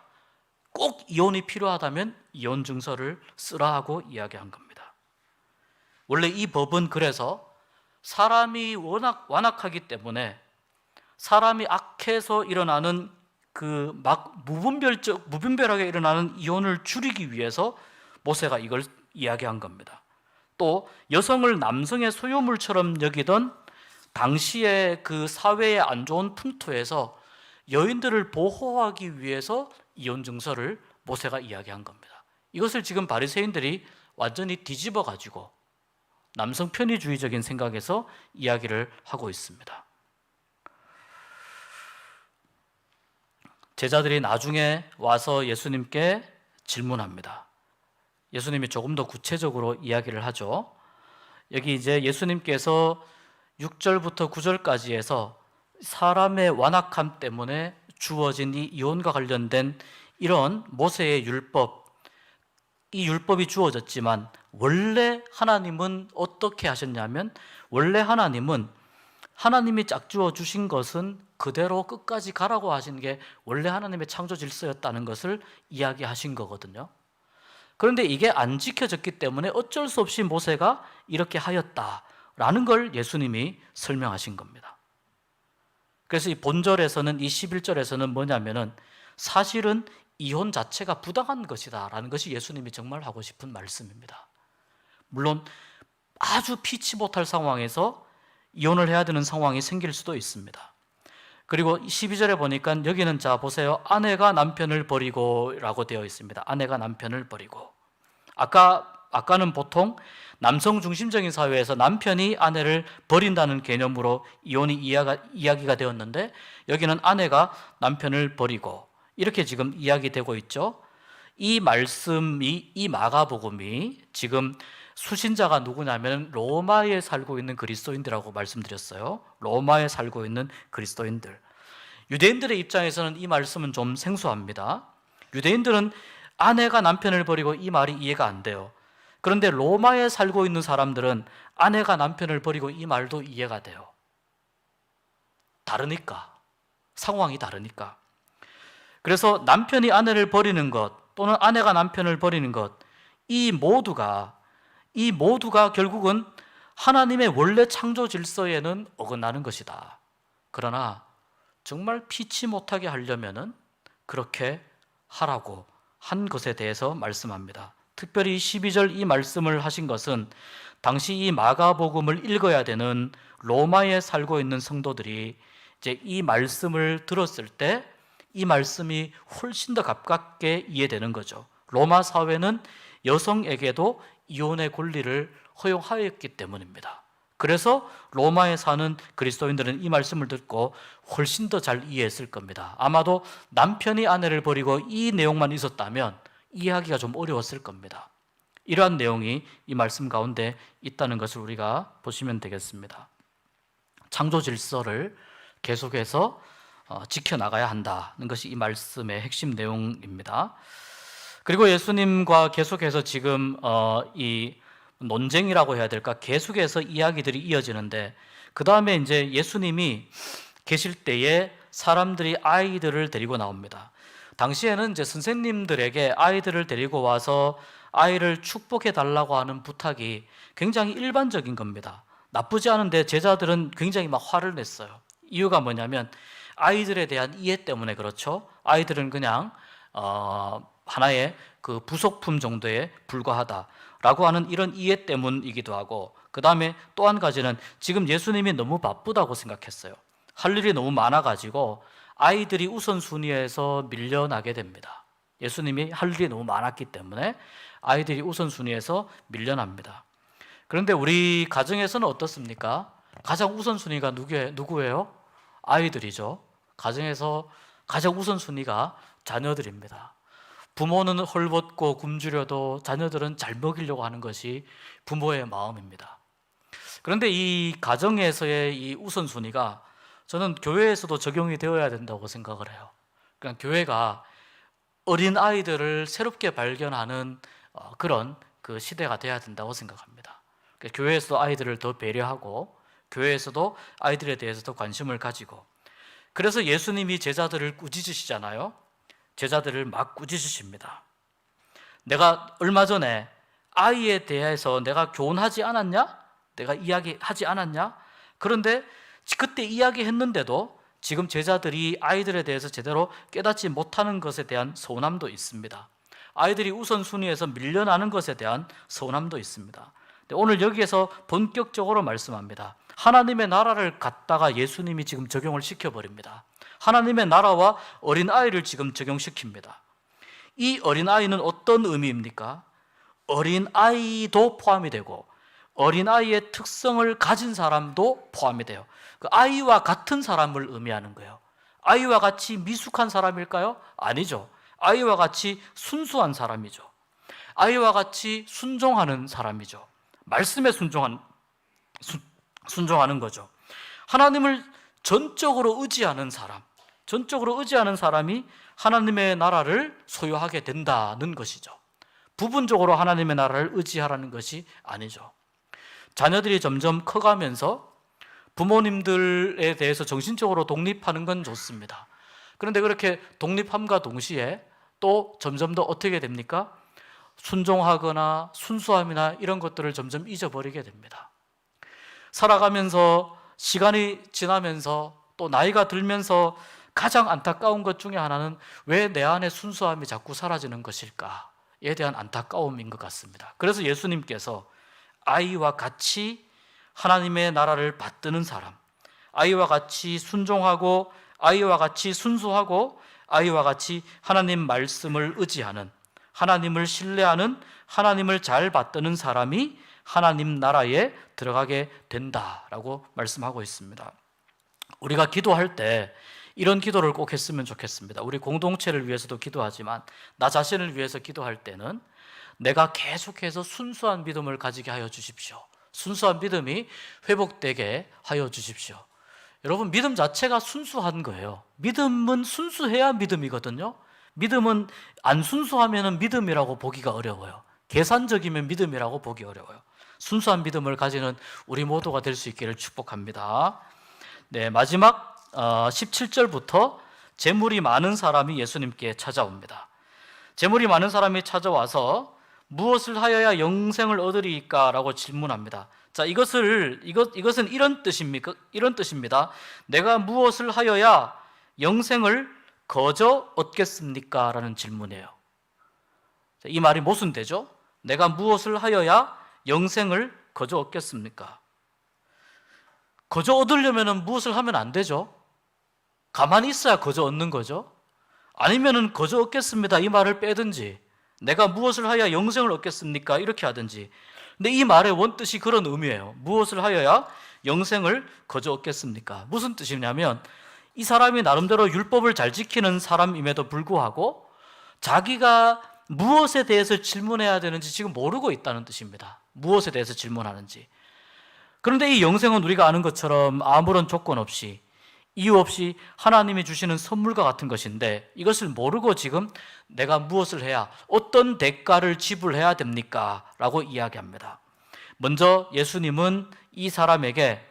꼭 이혼이 필요하다면 이혼 증서를 쓰라 하고 이야기한 겁니다. 원래 이 법은 그래서 사람이 워낙 완악하기 때문에 사람이 악해서 일어나는 그 막 무분별하게 일어나는 이혼을 줄이기 위해서 모세가 이걸 이야기한 겁니다. 또 여성을 남성의 소유물처럼 여기던 당시의 그 사회의 안 좋은 풍토에서 여인들을 보호하기 위해서 이혼 증서를 모세가 이야기한 겁니다. 이것을 지금 바리새인들이 완전히 뒤집어 가지고 남성 편의주의적인 생각에서 이야기를 하고 있습니다. 제자들이 나중에 와서 예수님께 질문합니다. 예수님이 조금 더 구체적으로 이야기를 하죠. 여기 이제 예수님께서 6절부터 9절까지 해서 사람의 완악함 때문에 주어진 이 이혼과 관련된 이런 모세의 율법, 이 율법이 주어졌지만 원래 하나님은 어떻게 하셨냐면 원래 하나님은 하나님이 짝주어 주신 것은 그대로 끝까지 가라고 하신 게 원래 하나님의 창조 질서였다는 것을 이야기하신 거거든요. 그런데 이게 안 지켜졌기 때문에 어쩔 수 없이 모세가 이렇게 하였다라는 걸 예수님이 설명하신 겁니다. 그래서 이 본절에서는 이 11절에서는 뭐냐면은 사실은 이혼 자체가 부당한 것이다라는 것이 예수님이 정말 하고 싶은 말씀입니다. 물론 아주 피치 못할 상황에서 이혼을 해야 되는 상황이 생길 수도 있습니다. 그리고 12절에 보니까 여기는 자 보세요. 아내가 남편을 버리고 라고 되어 있습니다. 아내가 남편을 버리고. 아까는 보통 남성 중심적인 사회에서 남편이 아내를 버린다는 개념으로 이혼이 이야기가 되었는데 여기는 아내가 남편을 버리고 이렇게 지금 이야기되고 있죠. 이 말씀이, 이 마가복음이 지금 수신자가 누구냐면 로마에 살고 있는 그리스도인들이라고 말씀드렸어요. 로마에 살고 있는 그리스도인들. 유대인들의 입장에서는 이 말씀은 좀 생소합니다. 유대인들은 아내가 남편을 버리고 이 말이 이해가 안 돼요. 그런데 로마에 살고 있는 사람들은 아내가 남편을 버리고 이 말도 이해가 돼요. 다르니까. 상황이 다르니까. 그래서 남편이 아내를 버리는 것 또는 아내가 남편을 버리는 것 이 모두가 결국은 하나님의 원래 창조 질서에는 어긋나는 것이다. 그러나 정말 피치 못하게 하려면은 그렇게 하라고 한 것에 대해서 말씀합니다. 특별히 12절 이 말씀을 하신 것은 당시 이 마가복음을 읽어야 되는 로마에 살고 있는 성도들이 이제 이 말씀을 들었을 때 이 말씀이 훨씬 더 가깝게 이해되는 거죠. 로마 사회는 여성에게도 이혼의 권리를 허용하였기 때문입니다. 그래서 로마에 사는 그리스도인들은 이 말씀을 듣고 훨씬 더 잘 이해했을 겁니다. 아마도 남편이 아내를 버리고 이 내용만 있었다면 이해하기가 좀 어려웠을 겁니다. 이러한 내용이 이 말씀 가운데 있다는 것을 우리가 보시면 되겠습니다. 창조 질서를 계속해서 지켜나가야 한다는 것이 이 말씀의 핵심 내용입니다. 그리고 예수님과 계속해서 지금 이 논쟁이라고 해야 될까? 계속해서 이야기들이 이어지는데 그 다음에 이제 예수님이 계실 때에 사람들이 아이들을 데리고 나옵니다. 당시에는 이제 선생님들에게 아이들을 데리고 와서 아이를 축복해 달라고 하는 부탁이 굉장히 일반적인 겁니다. 나쁘지 않은데 제자들은 굉장히 막 화를 냈어요. 이유가 뭐냐면 아이들에 대한 이해 때문에 그렇죠. 아이들은 그냥 하나의 그 부속품 정도에 불과하다라고 하는 이런 이해 때문이기도 하고 그 다음에 또 한 가지는 지금 예수님이 너무 바쁘다고 생각했어요. 할 일이 너무 많아가지고 아이들이 우선순위에서 밀려나게 됩니다. 예수님이 할 일이 너무 많았기 때문에 아이들이 우선순위에서 밀려납니다. 그런데 우리 가정에서는 어떻습니까? 가장 우선순위가 누구예요? 아이들이죠. 가정에서 가장 우선순위가 자녀들입니다. 부모는 헐벗고 굶주려도 자녀들은 잘 먹이려고 하는 것이 부모의 마음입니다. 그런데 이 가정에서의 이 우선순위가 저는 교회에서도 적용이 되어야 된다고 생각을 해요. 그러니까 교회가 어린 아이들을 새롭게 발견하는 그런 그 시대가 돼야 된다고 생각합니다. 그러니까 교회에서도 아이들을 더 배려하고 교회에서도 아이들에 대해서 더 관심을 가지고, 그래서 예수님이 제자들을 꾸짖으시잖아요. 제자들을 막 꾸짖으십니다. 내가 얼마 전에 아이에 대해서 내가 교훈하지 않았냐? 내가 이야기하지 않았냐? 그런데 그때 이야기했는데도 지금 제자들이 아이들에 대해서 제대로 깨닫지 못하는 것에 대한 서운함도 있습니다. 아이들이 우선순위에서 밀려나는 것에 대한 서운함도 있습니다. 오늘 여기에서 본격적으로 말씀합니다. 하나님의 나라를 갖다가 예수님이 지금 적용을 시켜버립니다. 하나님의 나라와 어린아이를 지금 적용시킵니다. 이 어린아이는 어떤 의미입니까? 어린아이도 포함이 되고 어린아이의 특성을 가진 사람도 포함이 돼요. 그 아이와 같은 사람을 의미하는 거예요. 아이와 같이 미숙한 사람일까요? 아니죠. 아이와 같이 순수한 사람이죠. 아이와 같이 순종하는 사람이죠. 말씀에 순종하는 거죠. 하나님을 전적으로 의지하는 사람, 전적으로 의지하는 사람이 하나님의 나라를 소유하게 된다는 것이죠. 부분적으로 하나님의 나라를 의지하라는 것이 아니죠. 자녀들이 점점 커가면서 부모님들에 대해서 정신적으로 독립하는 건 좋습니다. 그런데 그렇게 독립함과 동시에 또 점점 더 어떻게 됩니까? 순종하거나 순수함이나 이런 것들을 점점 잊어버리게 됩니다. 살아가면서 시간이 지나면서 또 나이가 들면서 가장 안타까운 것 중에 하나는 왜 내 안에 순수함이 자꾸 사라지는 것일까에 대한 안타까움인 것 같습니다. 그래서 예수님께서 아이와 같이 하나님의 나라를 받드는 사람, 아이와 같이 순종하고 아이와 같이 순수하고 아이와 같이 하나님 말씀을 의지하는, 하나님을 신뢰하는, 하나님을 잘 받드는 사람이 하나님 나라에 들어가게 된다라고 말씀하고 있습니다. 우리가 기도할 때 이런 기도를 꼭 했으면 좋겠습니다. 우리 공동체를 위해서도 기도하지만 나 자신을 위해서 기도할 때는 내가 계속해서 순수한 믿음을 가지게 하여 주십시오. 순수한 믿음이 회복되게 하여 주십시오. 여러분, 믿음 자체가 순수한 거예요. 믿음은 순수해야 믿음이거든요. 믿음은 안 순수하면 믿음이라고 보기가 어려워요. 계산적이면 믿음이라고 보기 어려워요. 순수한 믿음을 가지는 우리 모두가 될 수 있기를 축복합니다. 네, 마지막 17절부터 재물이 많은 사람이 예수님께 찾아옵니다. 재물이 많은 사람이 찾아와서 무엇을 하여야 영생을 얻으리까? 라고 질문합니다. 자, 이것은 이런 뜻입니다. 내가 무엇을 하여야 영생을 거저 얻겠습니까? 라는 질문이에요. 이 말이 모순되죠? 내가 무엇을 하여야 영생을 거저 얻겠습니까? 거저 얻으려면 무엇을 하면 안 되죠? 가만히 있어야 거저 얻는 거죠? 아니면은 거저 얻겠습니다 이 말을 빼든지 내가 무엇을 하여야 영생을 얻겠습니까? 이렇게 하든지. 근데 이 말의 원뜻이 그런 의미예요. 무엇을 하여야 영생을 거저 얻겠습니까? 무슨 뜻이냐면 이 사람이 나름대로 율법을 잘 지키는 사람임에도 불구하고 자기가 무엇에 대해서 질문해야 되는지 지금 모르고 있다는 뜻입니다. 무엇에 대해서 질문하는지. 그런데 이 영생은 우리가 아는 것처럼 아무런 조건 없이 이유 없이 하나님이 주시는 선물과 같은 것인데 이것을 모르고 지금 내가 무엇을 해야 어떤 대가를 지불해야 됩니까? 라고 이야기합니다. 먼저 예수님은 이 사람에게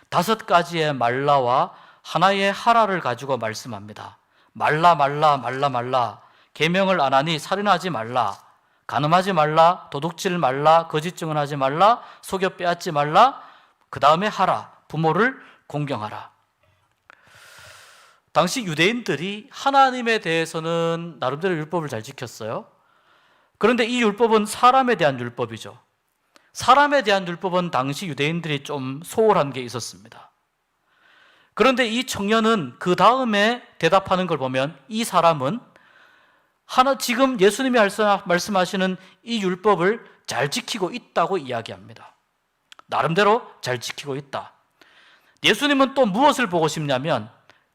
5가지의 말라와 하나의 하라를 가지고 말씀합니다. 말라 계명을 안 하니 살인하지 말라, 간음하지 말라, 도둑질 말라, 거짓 증언하지 말라, 속여 빼앗지 말라. 그 다음에 하라, 부모를 공경하라. 당시 유대인들이 하나님에 대해서는 나름대로 율법을 잘 지켰어요. 그런데 이 율법은 사람에 대한 율법이죠. 사람에 대한 율법은 당시 유대인들이 좀 소홀한 게 있었습니다. 그런데 이 청년은 그 다음에 대답하는 걸 보면 이 사람은 지금 예수님이 말씀하시는 이 율법을 잘 지키고 있다고 이야기합니다. 나름대로 잘 지키고 있다. 예수님은 또 무엇을 보고 싶냐면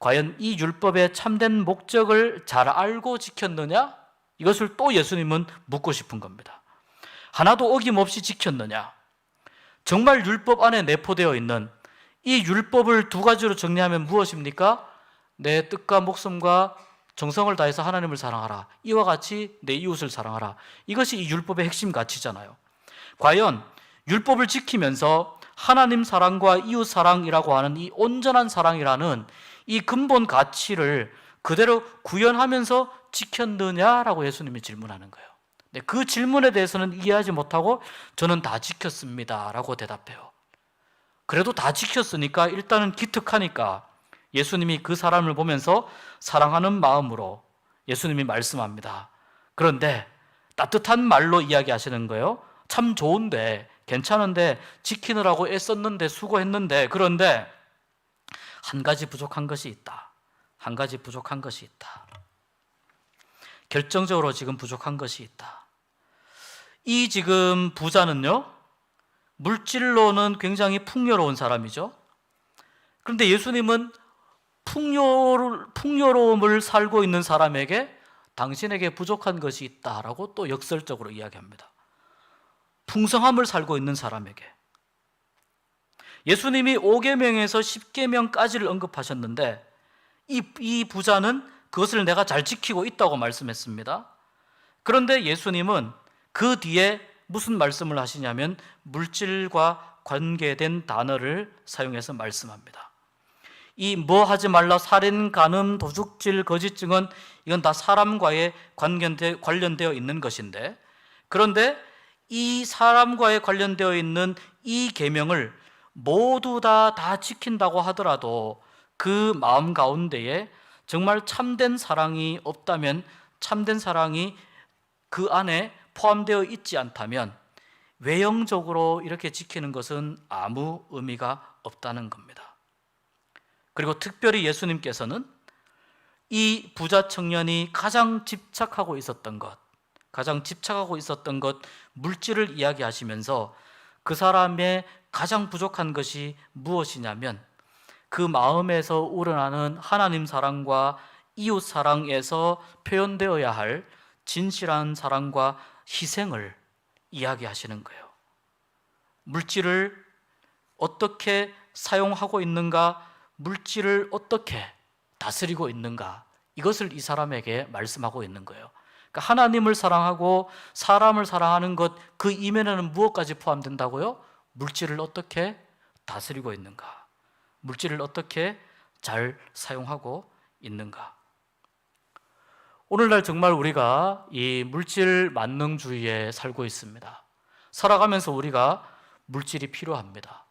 과연 이 율법의 참된 목적을 잘 알고 지켰느냐? 이것을 또 예수님은 묻고 싶은 겁니다. 하나도 어김없이 지켰느냐? 정말 율법 안에 내포되어 있는 이 율법을 두 가지로 정리하면 무엇입니까? 내 뜻과 목숨과 정성을 다해서 하나님을 사랑하라. 이와 같이 내 이웃을 사랑하라. 이것이 이 율법의 핵심 가치잖아요. 과연 율법을 지키면서 하나님 사랑과 이웃 사랑이라고 하는 이 온전한 사랑이라는 이 근본 가치를 그대로 구현하면서 지켰느냐라고 예수님이 질문하는 거예요. 그 질문에 대해서는 이해하지 못하고 저는 다 지켰습니다 라고 대답해요. 그래도 다 지켰으니까 일단은 기특하니까 예수님이 그 사람을 보면서 사랑하는 마음으로 예수님이 말씀합니다. 그런데 따뜻한 말로 이야기하시는 거예요. 참 좋은데, 괜찮은데, 지키느라고 애썼는데, 수고했는데, 그런데 한 가지 부족한 것이 있다. 한 가지 부족한 것이 있다. 결정적으로 지금 부족한 것이 있다. 이 지금 부자는요, 물질로는 굉장히 풍요로운 사람이죠. 그런데 예수님은 풍요로움을 살고 있는 사람에게 당신에게 부족한 것이 있다라고 또 역설적으로 이야기합니다. 풍성함을 살고 있는 사람에게. 예수님이 5계명에서 10계명까지를 언급하셨는데 이 부자는 그것을 내가 잘 지키고 있다고 말씀했습니다. 그런데 예수님은 그 뒤에 무슨 말씀을 하시냐면 물질과 관계된 단어를 사용해서 말씀합니다. 이 뭐 하지 말라, 살인, 간음, 도둑질, 거짓 증언, 이건 다 사람과의 관련되어 있는 것인데, 그런데 이 사람과의 관련되어 있는 이 계명을 모두 다 지킨다고 하더라도 그 마음 가운데에 정말 참된 사랑이 없다면, 참된 사랑이 그 안에 포함되어 있지 않다면 외형적으로 이렇게 지키는 것은 아무 의미가 없다는 겁니다. 그리고 특별히 예수님께서는 이 부자 청년이 가장 집착하고 있었던 것, 물질을 이야기하시면서 그 사람의 가장 부족한 것이 무엇이냐면 그 마음에서 우러나는 하나님 사랑과 이웃 사랑에서 표현되어야 할 진실한 사랑과 희생을 이야기하시는 거예요. 물질을 어떻게 사용하고 있는가, 물질을 어떻게 다스리고 있는가, 이것을 이 사람에게 말씀하고 있는 거예요. 그러니까 하나님을 사랑하고 사람을 사랑하는 것, 그 이면에는 무엇까지 포함된다고요? 물질을 어떻게 다스리고 있는가, 물질을 어떻게 잘 사용하고 있는가. 오늘날 정말 우리가 이 물질 만능주의에 살고 있습니다. 살아가면서 우리가 물질이 필요합니다.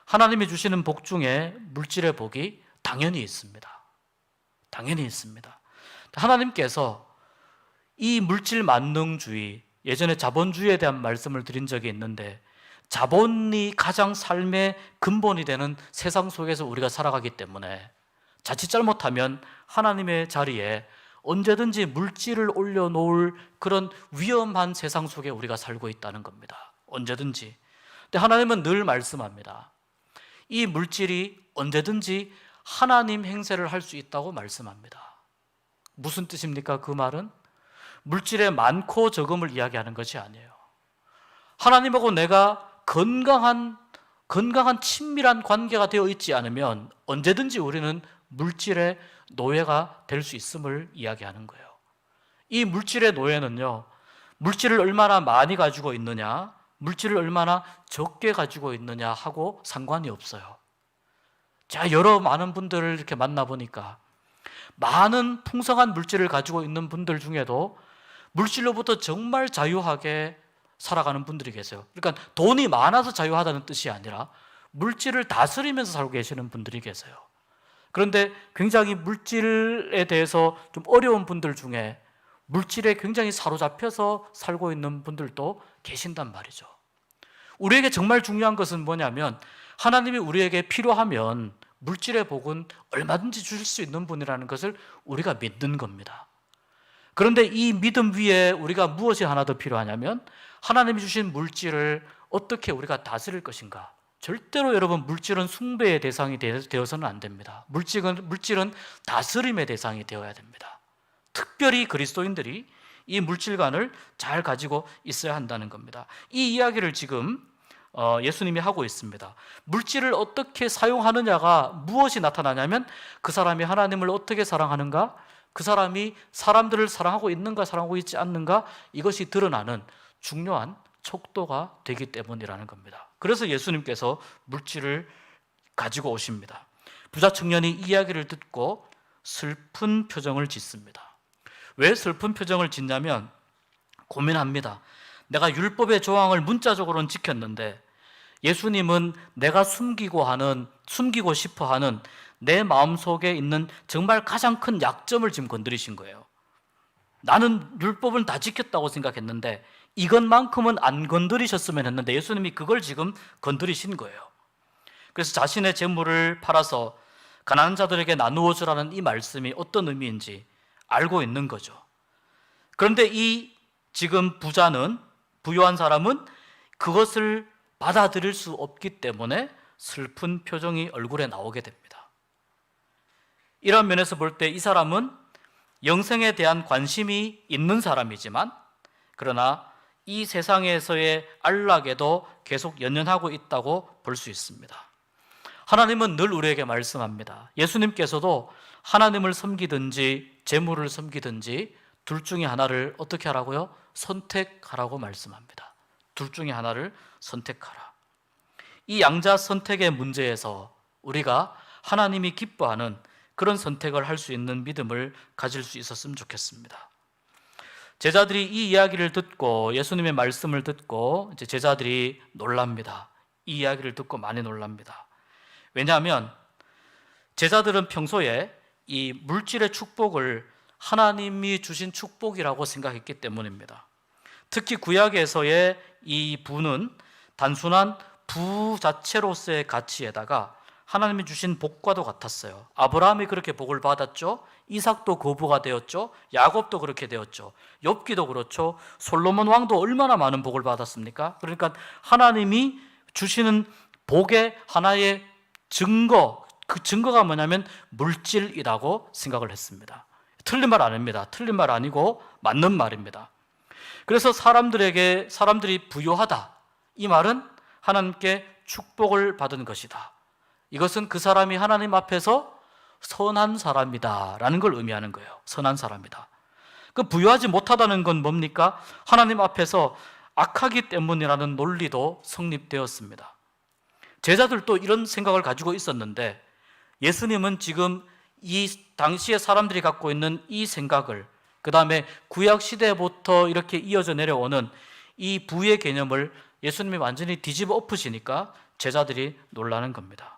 하나님이 주시는 복 중에 물질의 복이 당연히 있습니다. 당연히 있습니다. 하나님께서 이 물질 만능주의, 예전에 자본주의에 대한 말씀을 드린 적이 있는데, 자본이 가장 삶의 근본이 되는 세상 속에서 우리가 살아가기 때문에 자칫 잘못하면 하나님의 자리에 언제든지 물질을 올려놓을 그런 위험한 세상 속에 우리가 살고 있다는 겁니다. 언제든지. 근데 하나님은 늘 말씀합니다. 이 물질이 언제든지 하나님 행세를 할 수 있다고 말씀합니다. 무슨 뜻입니까? 그 말은 물질의 많고 적음을 이야기하는 것이 아니에요. 하나님하고 내가 건강한 친밀한 관계가 되어 있지 않으면 언제든지 우리는 물질의 노예가 될 수 있음을 이야기하는 거예요. 이 물질의 노예는요, 물질을 얼마나 많이 가지고 있느냐, 물질을 얼마나 적게 가지고 있느냐 하고 상관이 없어요. 제가 여러 많은 분들을 이렇게 만나보니까 많은 풍성한 물질을 가지고 있는 분들 중에도 물질로부터 정말 자유하게 살아가는 분들이 계세요. 그러니까 돈이 많아서 자유하다는 뜻이 아니라 물질을 다스리면서 살고 계시는 분들이 계세요. 그런데 굉장히 물질에 대해서 좀 어려운 분들 중에 물질에 굉장히 사로잡혀서 살고 있는 분들도 계신단 말이죠. 우리에게 정말 중요한 것은 뭐냐면 하나님이 우리에게 필요하면 물질의 복은 얼마든지 주실 수 있는 분이라는 것을 우리가 믿는 겁니다. 그런데 이 믿음 위에 우리가 무엇이 하나 더 필요하냐면 하나님이 주신 물질을 어떻게 우리가 다스릴 것인가, 절대로 여러분 물질은 숭배의 대상이 되어서는 안 됩니다. 물질은 다스림의 대상이 되어야 됩니다. 특별히 그리스도인들이 이 물질관을 잘 가지고 있어야 한다는 겁니다. 이 이야기를 지금 예수님이 하고 있습니다. 물질을 어떻게 사용하느냐가 무엇이 나타나냐면 그 사람이 하나님을 어떻게 사랑하는가, 그 사람이 사람들을 사랑하고 있는가 사랑하고 있지 않는가, 이것이 드러나는 중요한 척도가 되기 때문이라는 겁니다. 그래서 예수님께서 물질을 가지고 오십니다. 부자 청년이 이 이야기를 듣고 슬픈 표정을 짓습니다. 왜 슬픈 표정을 짓냐면 고민합니다. 내가 율법의 조항을 문자적으로는 지켰는데 예수님은 내가 숨기고 싶어 하는 내 마음속에 있는 정말 가장 큰 약점을 지금 건드리신 거예요. 나는 율법을 다 지켰다고 생각했는데 이것만큼은 안 건드리셨으면 했는데 예수님이 그걸 지금 건드리신 거예요. 그래서 자신의 재물을 팔아서 가난한 자들에게 나누어 주라는 이 말씀이 어떤 의미인지 알고 있는 거죠. 그런데 이 지금 부유한 사람은 그것을 받아들일 수 없기 때문에 슬픈 표정이 얼굴에 나오게 됩니다. 이런 면에서 볼 때 이 사람은 영생에 대한 관심이 있는 사람이지만 그러나 이 세상에서의 안락에도 계속 연연하고 있다고 볼 수 있습니다. 하나님은 늘 우리에게 말씀합니다. 예수님께서도 하나님을 섬기든지 재물을 섬기든지 둘 중에 하나를 어떻게 하라고요? 선택하라고 말씀합니다. 둘 중에 하나를 선택하라. 이 양자 선택의 문제에서 우리가 하나님이 기뻐하는 그런 선택을 할 수 있는 믿음을 가질 수 있었으면 좋겠습니다. 제자들이 이 이야기를 듣고 예수님의 말씀을 듣고 이제 제자들이 놀랍니다. 이 이야기를 듣고 많이 놀랍니다. 왜냐하면 제자들은 평소에 이 물질의 축복을 하나님이 주신 축복이라고 생각했기 때문입니다. 특히 구약에서의 이 부는 단순한 부 자체로서의 가치에다가 하나님이 주신 복과도 같았어요. 아브라함이 그렇게 복을 받았죠. 이삭도 그 부가 되었죠. 야곱도 그렇게 되었죠. 욥기도 그렇죠. 솔로몬 왕도 얼마나 많은 복을 받았습니까? 그러니까 하나님이 주시는 복의 하나의 증거, 그 증거가 뭐냐면 물질이라고 생각을 했습니다. 틀린 말 아닙니다. 틀린 말 아니고 맞는 말입니다. 그래서 사람들이 부유하다, 이 말은 하나님께 축복을 받은 것이다. 이것은 그 사람이 하나님 앞에서 선한 사람이다 라는 걸 의미하는 거예요. 선한 사람이다. 그 부유하지 못하다는 건 뭡니까? 하나님 앞에서 악하기 때문이라는 논리도 성립되었습니다. 제자들도 이런 생각을 가지고 있었는데 예수님은 지금 이 당시에 사람들이 갖고 있는 이 생각을, 그 다음에 구약 시대부터 이렇게 이어져 내려오는 이 부의 개념을 예수님이 완전히 뒤집어 엎으시니까 제자들이 놀라는 겁니다.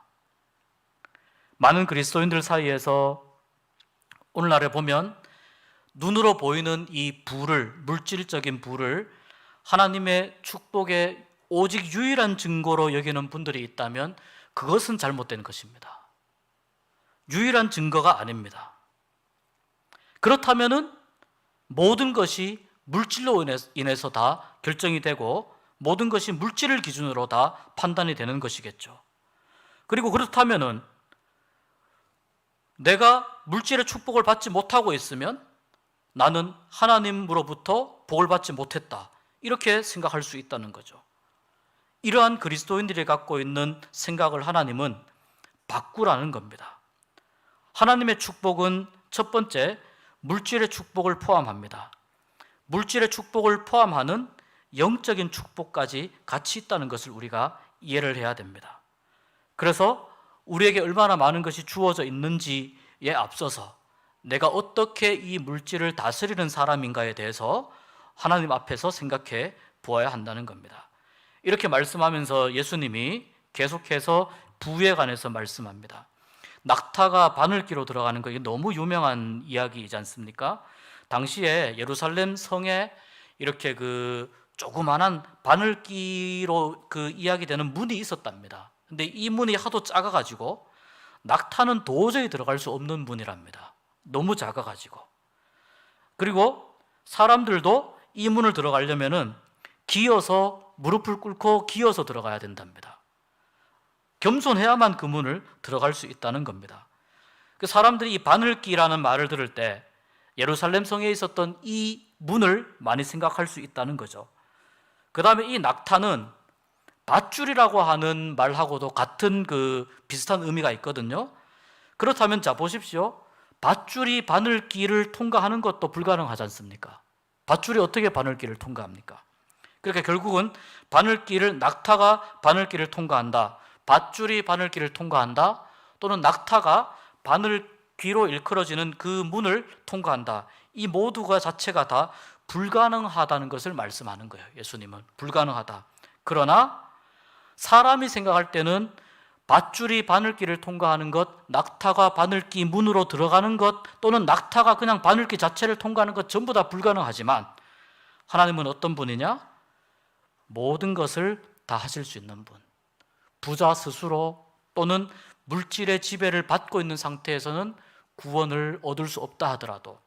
많은 그리스도인들 사이에서 오늘날에 보면 눈으로 보이는 이 부를, 물질적인 부를 하나님의 축복의 오직 유일한 증거로 여기는 분들이 있다면 그것은 잘못된 것입니다. 유일한 증거가 아닙니다. 그렇다면은 모든 것이 물질로 인해서 다 결정이 되고 모든 것이 물질을 기준으로 다 판단이 되는 것이겠죠. 그리고 그렇다면은 내가 물질의 축복을 받지 못하고 있으면 나는 하나님으로부터 복을 받지 못했다, 이렇게 생각할 수 있다는 거죠. 이러한 그리스도인들이 갖고 있는 생각을 하나님은 바꾸라는 겁니다. 하나님의 축복은 첫 번째, 물질의 축복을 포함합니다. 물질의 축복을 포함하는 영적인 축복까지 같이 있다는 것을 우리가 이해를 해야 됩니다. 그래서 우리에게 얼마나 많은 것이 주어져 있는지에 앞서서 내가 어떻게 이 물질을 다스리는 사람인가에 대해서 하나님 앞에서 생각해 보아야 한다는 겁니다. 이렇게 말씀하면서 예수님이 계속해서 부에 관해서 말씀합니다. 낙타가 바늘기로 들어가는 거, 이게 너무 유명한 이야기이지 않습니까? 당시에 예루살렘 성에 이렇게 그 조그만한 바늘기로 그 이야기되는 문이 있었답니다. 근데 이 문이 하도 작아가지고 낙타는 도저히 들어갈 수 없는 문이랍니다. 너무 작아가지고. 그리고 사람들도 이 문을 들어가려면은 기어서 무릎을 꿇고 기어서 들어가야 된답니다. 겸손해야만 그 문을 들어갈 수 있다는 겁니다. 그 사람들이 이 바늘기라는 말을 들을 때 예루살렘 성에 있었던 이 문을 많이 생각할 수 있다는 거죠. 그 다음에 이 낙타는 밧줄이라고 하는 말하고도 같은 그 비슷한 의미가 있거든요. 그렇다면 자 보십시오. 밧줄이 바늘길을 통과하는 것도 불가능하지 않습니까? 밧줄이 어떻게 바늘길을 통과합니까? 그러니까 결국은 낙타가 바늘길을 통과한다, 밧줄이 바늘길을 통과한다, 또는 낙타가 바늘귀로 일컬어지는 그 문을 통과한다. 이 모두가 자체가 다 불가능하다는 것을 말씀하는 거예요. 예수님은 불가능하다. 그러나 사람이 생각할 때는 밧줄이 바늘길을 통과하는 것, 낙타가 바늘기 문으로 들어가는 것, 또는 낙타가 그냥 바늘기 자체를 통과하는 것 전부 다 불가능하지만 하나님은 어떤 분이냐? 모든 것을 다 하실 수 있는 분. 부자 스스로 또는 물질의 지배를 받고 있는 상태에서는 구원을 얻을 수 없다 하더라도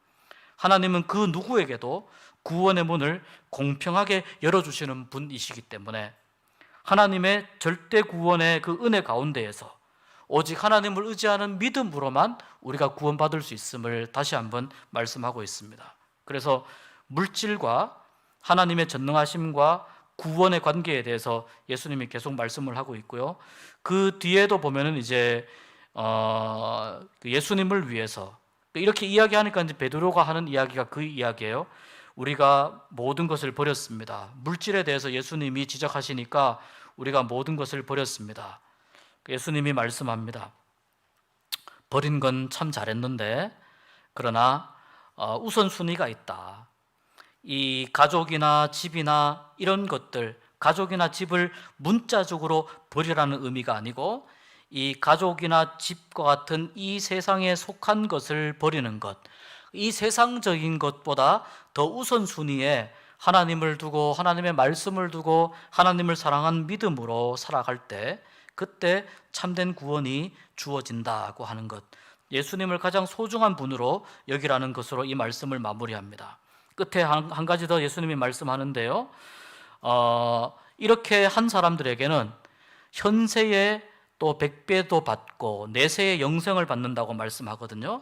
하나님은 그 누구에게도 구원의 문을 공평하게 열어주시는 분이시기 때문에 하나님의 절대 구원의 그 은혜 가운데에서 오직 하나님을 의지하는 믿음으로만 우리가 구원받을 수 있음을 다시 한번 말씀하고 있습니다. 그래서 물질과 하나님의 전능하심과 구원의 관계에 대해서 예수님이 계속 말씀을 하고 있고요. 그 뒤에도 보면은 이제 예수님을 위해서 이렇게 이야기하니까 이제 베드로가 하는 이야기가 그 이야기예요. 우리가 모든 것을 버렸습니다. 물질에 대해서 예수님이 지적하시니까 우리가 모든 것을 버렸습니다. 예수님이 말씀합니다. 버린 건 참 잘했는데 그러나 우선순위가 있다. 이 가족이나 집이나 이런 것들, 가족이나 집을 문자적으로 버리라는 의미가 아니고 이 가족이나 집과 같은 이 세상에 속한 것을 버리는 것, 이 세상적인 것보다 더 우선순위에 하나님을 두고 하나님의 말씀을 두고 하나님을 사랑한 믿음으로 살아갈 때 그때 참된 구원이 주어진다고 하는 것, 예수님을 가장 소중한 분으로 여기라는 것으로 이 말씀을 마무리합니다. 끝에 한 가지 더 예수님이 말씀하는데요, 이렇게 한 사람들에게는 현세에 또 100배도 받고 내세의 영생을 받는다고 말씀하거든요.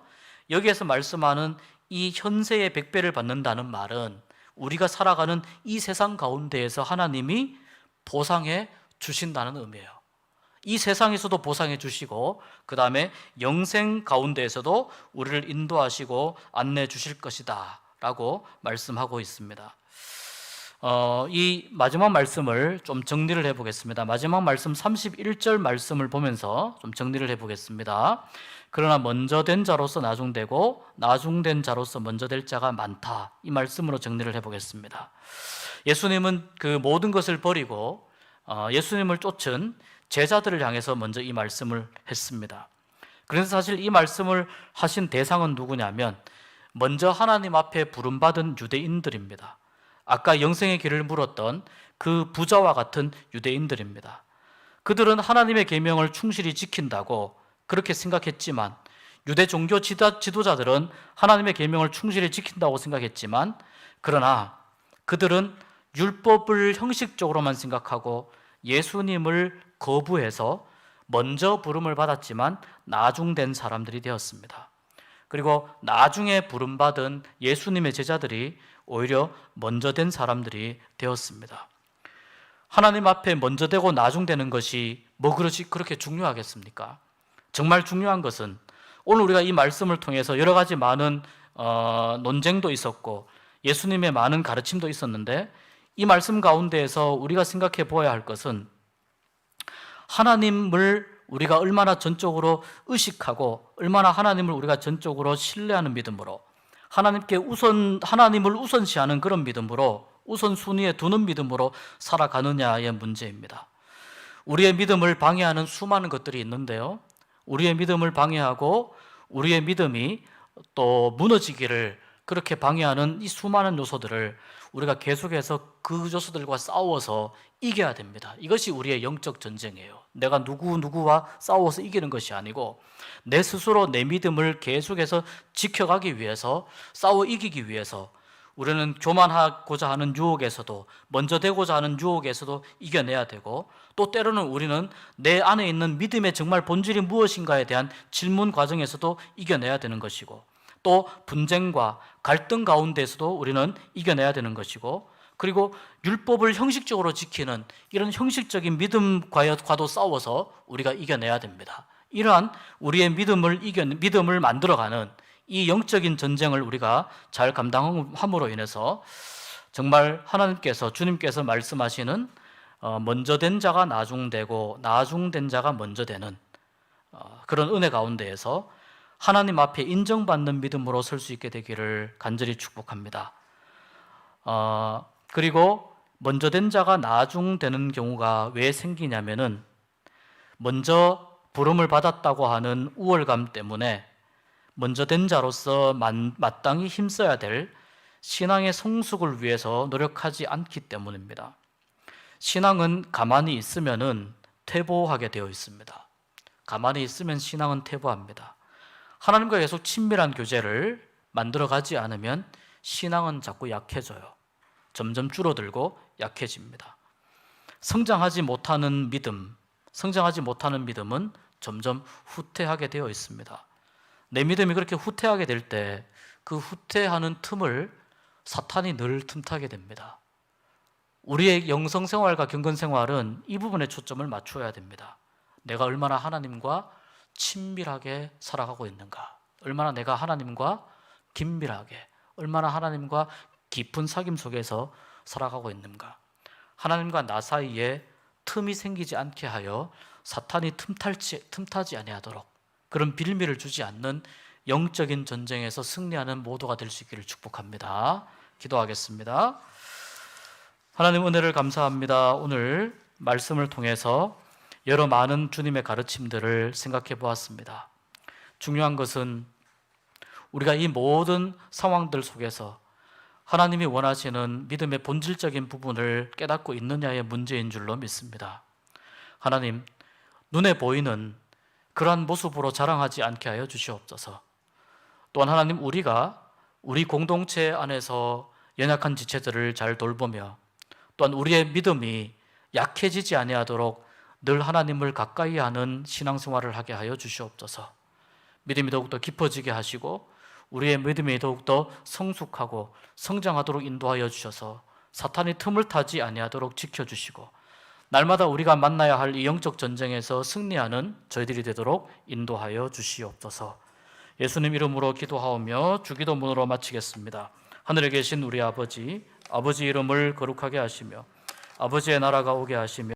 여기에서 말씀하는 이 현세의 100배를 받는다는 말은 우리가 살아가는 이 세상 가운데에서 하나님이 보상해 주신다는 의미예요. 이 세상에서도 보상해 주시고 그 다음에 영생 가운데에서도 우리를 인도하시고 안내해 주실 것이다 라고 말씀하고 있습니다. 이 마지막 말씀을 좀 정리를 해보겠습니다. 마지막 말씀 31절 말씀을 보면서 좀 정리를 해보겠습니다. 그러나 먼저 된 자로서 나중되고 나중된 자로서 먼저 될 자가 많다. 이 말씀으로 정리를 해보겠습니다. 예수님은 그 모든 것을 버리고 예수님을 쫓은 제자들을 향해서 먼저 이 말씀을 했습니다. 그래서 사실 이 말씀을 하신 대상은 누구냐면 먼저 하나님 앞에 부름받은 유대인들입니다. 아까 영생의 길을 물었던 그 부자와 같은 유대인들입니다. 그들은 하나님의 계명을 충실히 지킨다고 그렇게 생각했지만 유대 종교 지도자들은 하나님의 계명을 충실히 지킨다고 생각했지만 그러나 그들은 율법을 형식적으로만 생각하고 예수님을 거부해서 먼저 부름을 받았지만 나중된 사람들이 되었습니다. 그리고 나중에 부름받은 예수님의 제자들이 오히려 먼저 된 사람들이 되었습니다. 하나님 앞에 먼저 되고 나중되는 것이 뭐 그렇게 중요하겠습니까? 정말 중요한 것은 오늘 우리가 이 말씀을 통해서 여러 가지 많은 논쟁도 있었고 예수님의 많은 가르침도 있었는데 이 말씀 가운데에서 우리가 생각해 보아야 할 것은 하나님을 우리가 얼마나 전적으로 의식하고 얼마나 하나님을 우리가 전적으로 신뢰하는 믿음으로 하나님을 우선시하는 그런 믿음으로 우선순위에 두는 믿음으로 살아가느냐의 문제입니다. 우리의 믿음을 방해하는 수많은 것들이 있는데요, 우리의 믿음을 방해하고 우리의 믿음이 또 무너지기를 그렇게 방해하는 이 수많은 요소들을 우리가 계속해서 그 요소들과 싸워서 이겨야 됩니다. 이것이 우리의 영적 전쟁이에요. 내가 누구와 싸워서 이기는 것이 아니고 내 스스로 내 믿음을 계속해서 지켜가기 위해서, 싸워 이기기 위해서 우리는 교만하고자 하는 유혹에서도, 먼저 되고자 하는 유혹에서도 이겨내야 되고, 또 때로는 우리는 내 안에 있는 믿음의 정말 본질이 무엇인가에 대한 질문 과정에서도 이겨내야 되는 것이고, 또 분쟁과 갈등 가운데에서도 우리는 이겨내야 되는 것이고, 그리고 율법을 형식적으로 지키는 이런 형식적인 믿음과도 싸워서 우리가 이겨내야 됩니다. 이러한 우리의 믿음을 만들어가는 이 영적인 전쟁을 우리가 잘 감당함으로 인해서 정말 하나님께서, 주님께서 말씀하시는 먼저 된 자가 나중되고 나중된 자가 먼저 되는 그런 은혜 가운데에서 하나님 앞에 인정받는 믿음으로 설 수 있게 되기를 간절히 축복합니다. 그리고 먼저 된 자가 나중되는 경우가 왜 생기냐면은, 먼저 부름을 받았다고 하는 우월감 때문에 먼저 된 자로서 마땅히 힘써야 될 신앙의 성숙을 위해서 노력하지 않기 때문입니다. 신앙은 가만히 있으면은 퇴보하게 되어 있습니다. 가만히 있으면 신앙은 퇴보합니다. 하나님과 계속 친밀한 교제를 만들어가지 않으면 신앙은 자꾸 약해져요. 점점 줄어들고 약해집니다. 성장하지 못하는 믿음은 점점 후퇴하게 되어 있습니다. 내 믿음이 그렇게 후퇴하게 될 때 그 후퇴하는 틈을 사탄이 늘 틈타게 됩니다. 우리의 영성생활과 경건생활은 이 부분에 초점을 맞춰야 됩니다. 내가 얼마나 하나님과 친밀하게 살아가고 있는가, 얼마나 내가 하나님과 긴밀하게, 얼마나 하나님과 깊은 사귐 속에서 살아가고 있는가. 하나님과 나 사이에 틈이 생기지 않게 하여 사탄이 틈타지 아니하도록 그런 빌미를 주지 않는 영적인 전쟁에서 승리하는 모두가 될 수 있기를 축복합니다. 기도하겠습니다. 하나님, 은혜를 감사합니다. 오늘 말씀을 통해서 여러 많은 주님의 가르침들을 생각해 보았습니다. 중요한 것은 우리가 이 모든 상황들 속에서 하나님이 원하시는 믿음의 본질적인 부분을 깨닫고 있느냐의 문제인 줄로 믿습니다. 하나님, 눈에 보이는 그러한 모습으로 자랑하지 않게 하여 주시옵소서. 또한 하나님, 우리가 우리 공동체 안에서 연약한 지체들을 잘 돌보며, 또한 우리의 믿음이 약해지지 아니하도록 늘 하나님을 가까이 하는 신앙생활을 하게 하여 주시옵소서. 믿음이 더욱더 깊어지게 하시고 우리의 믿음이 더욱더 성숙하고 성장하도록 인도하여 주셔서 사탄이 틈을 타지 아니하도록 지켜주시고 날마다 우리가 만나야 할 이 영적 전쟁에서 승리하는 저희들이 되도록 인도하여 주시옵소서. 예수님 이름으로 기도하오며 주기도문으로 마치겠습니다. 하늘에 계신 우리 아버지 이름을 거룩하게 하시며 아버지의 나라가 오게 하시며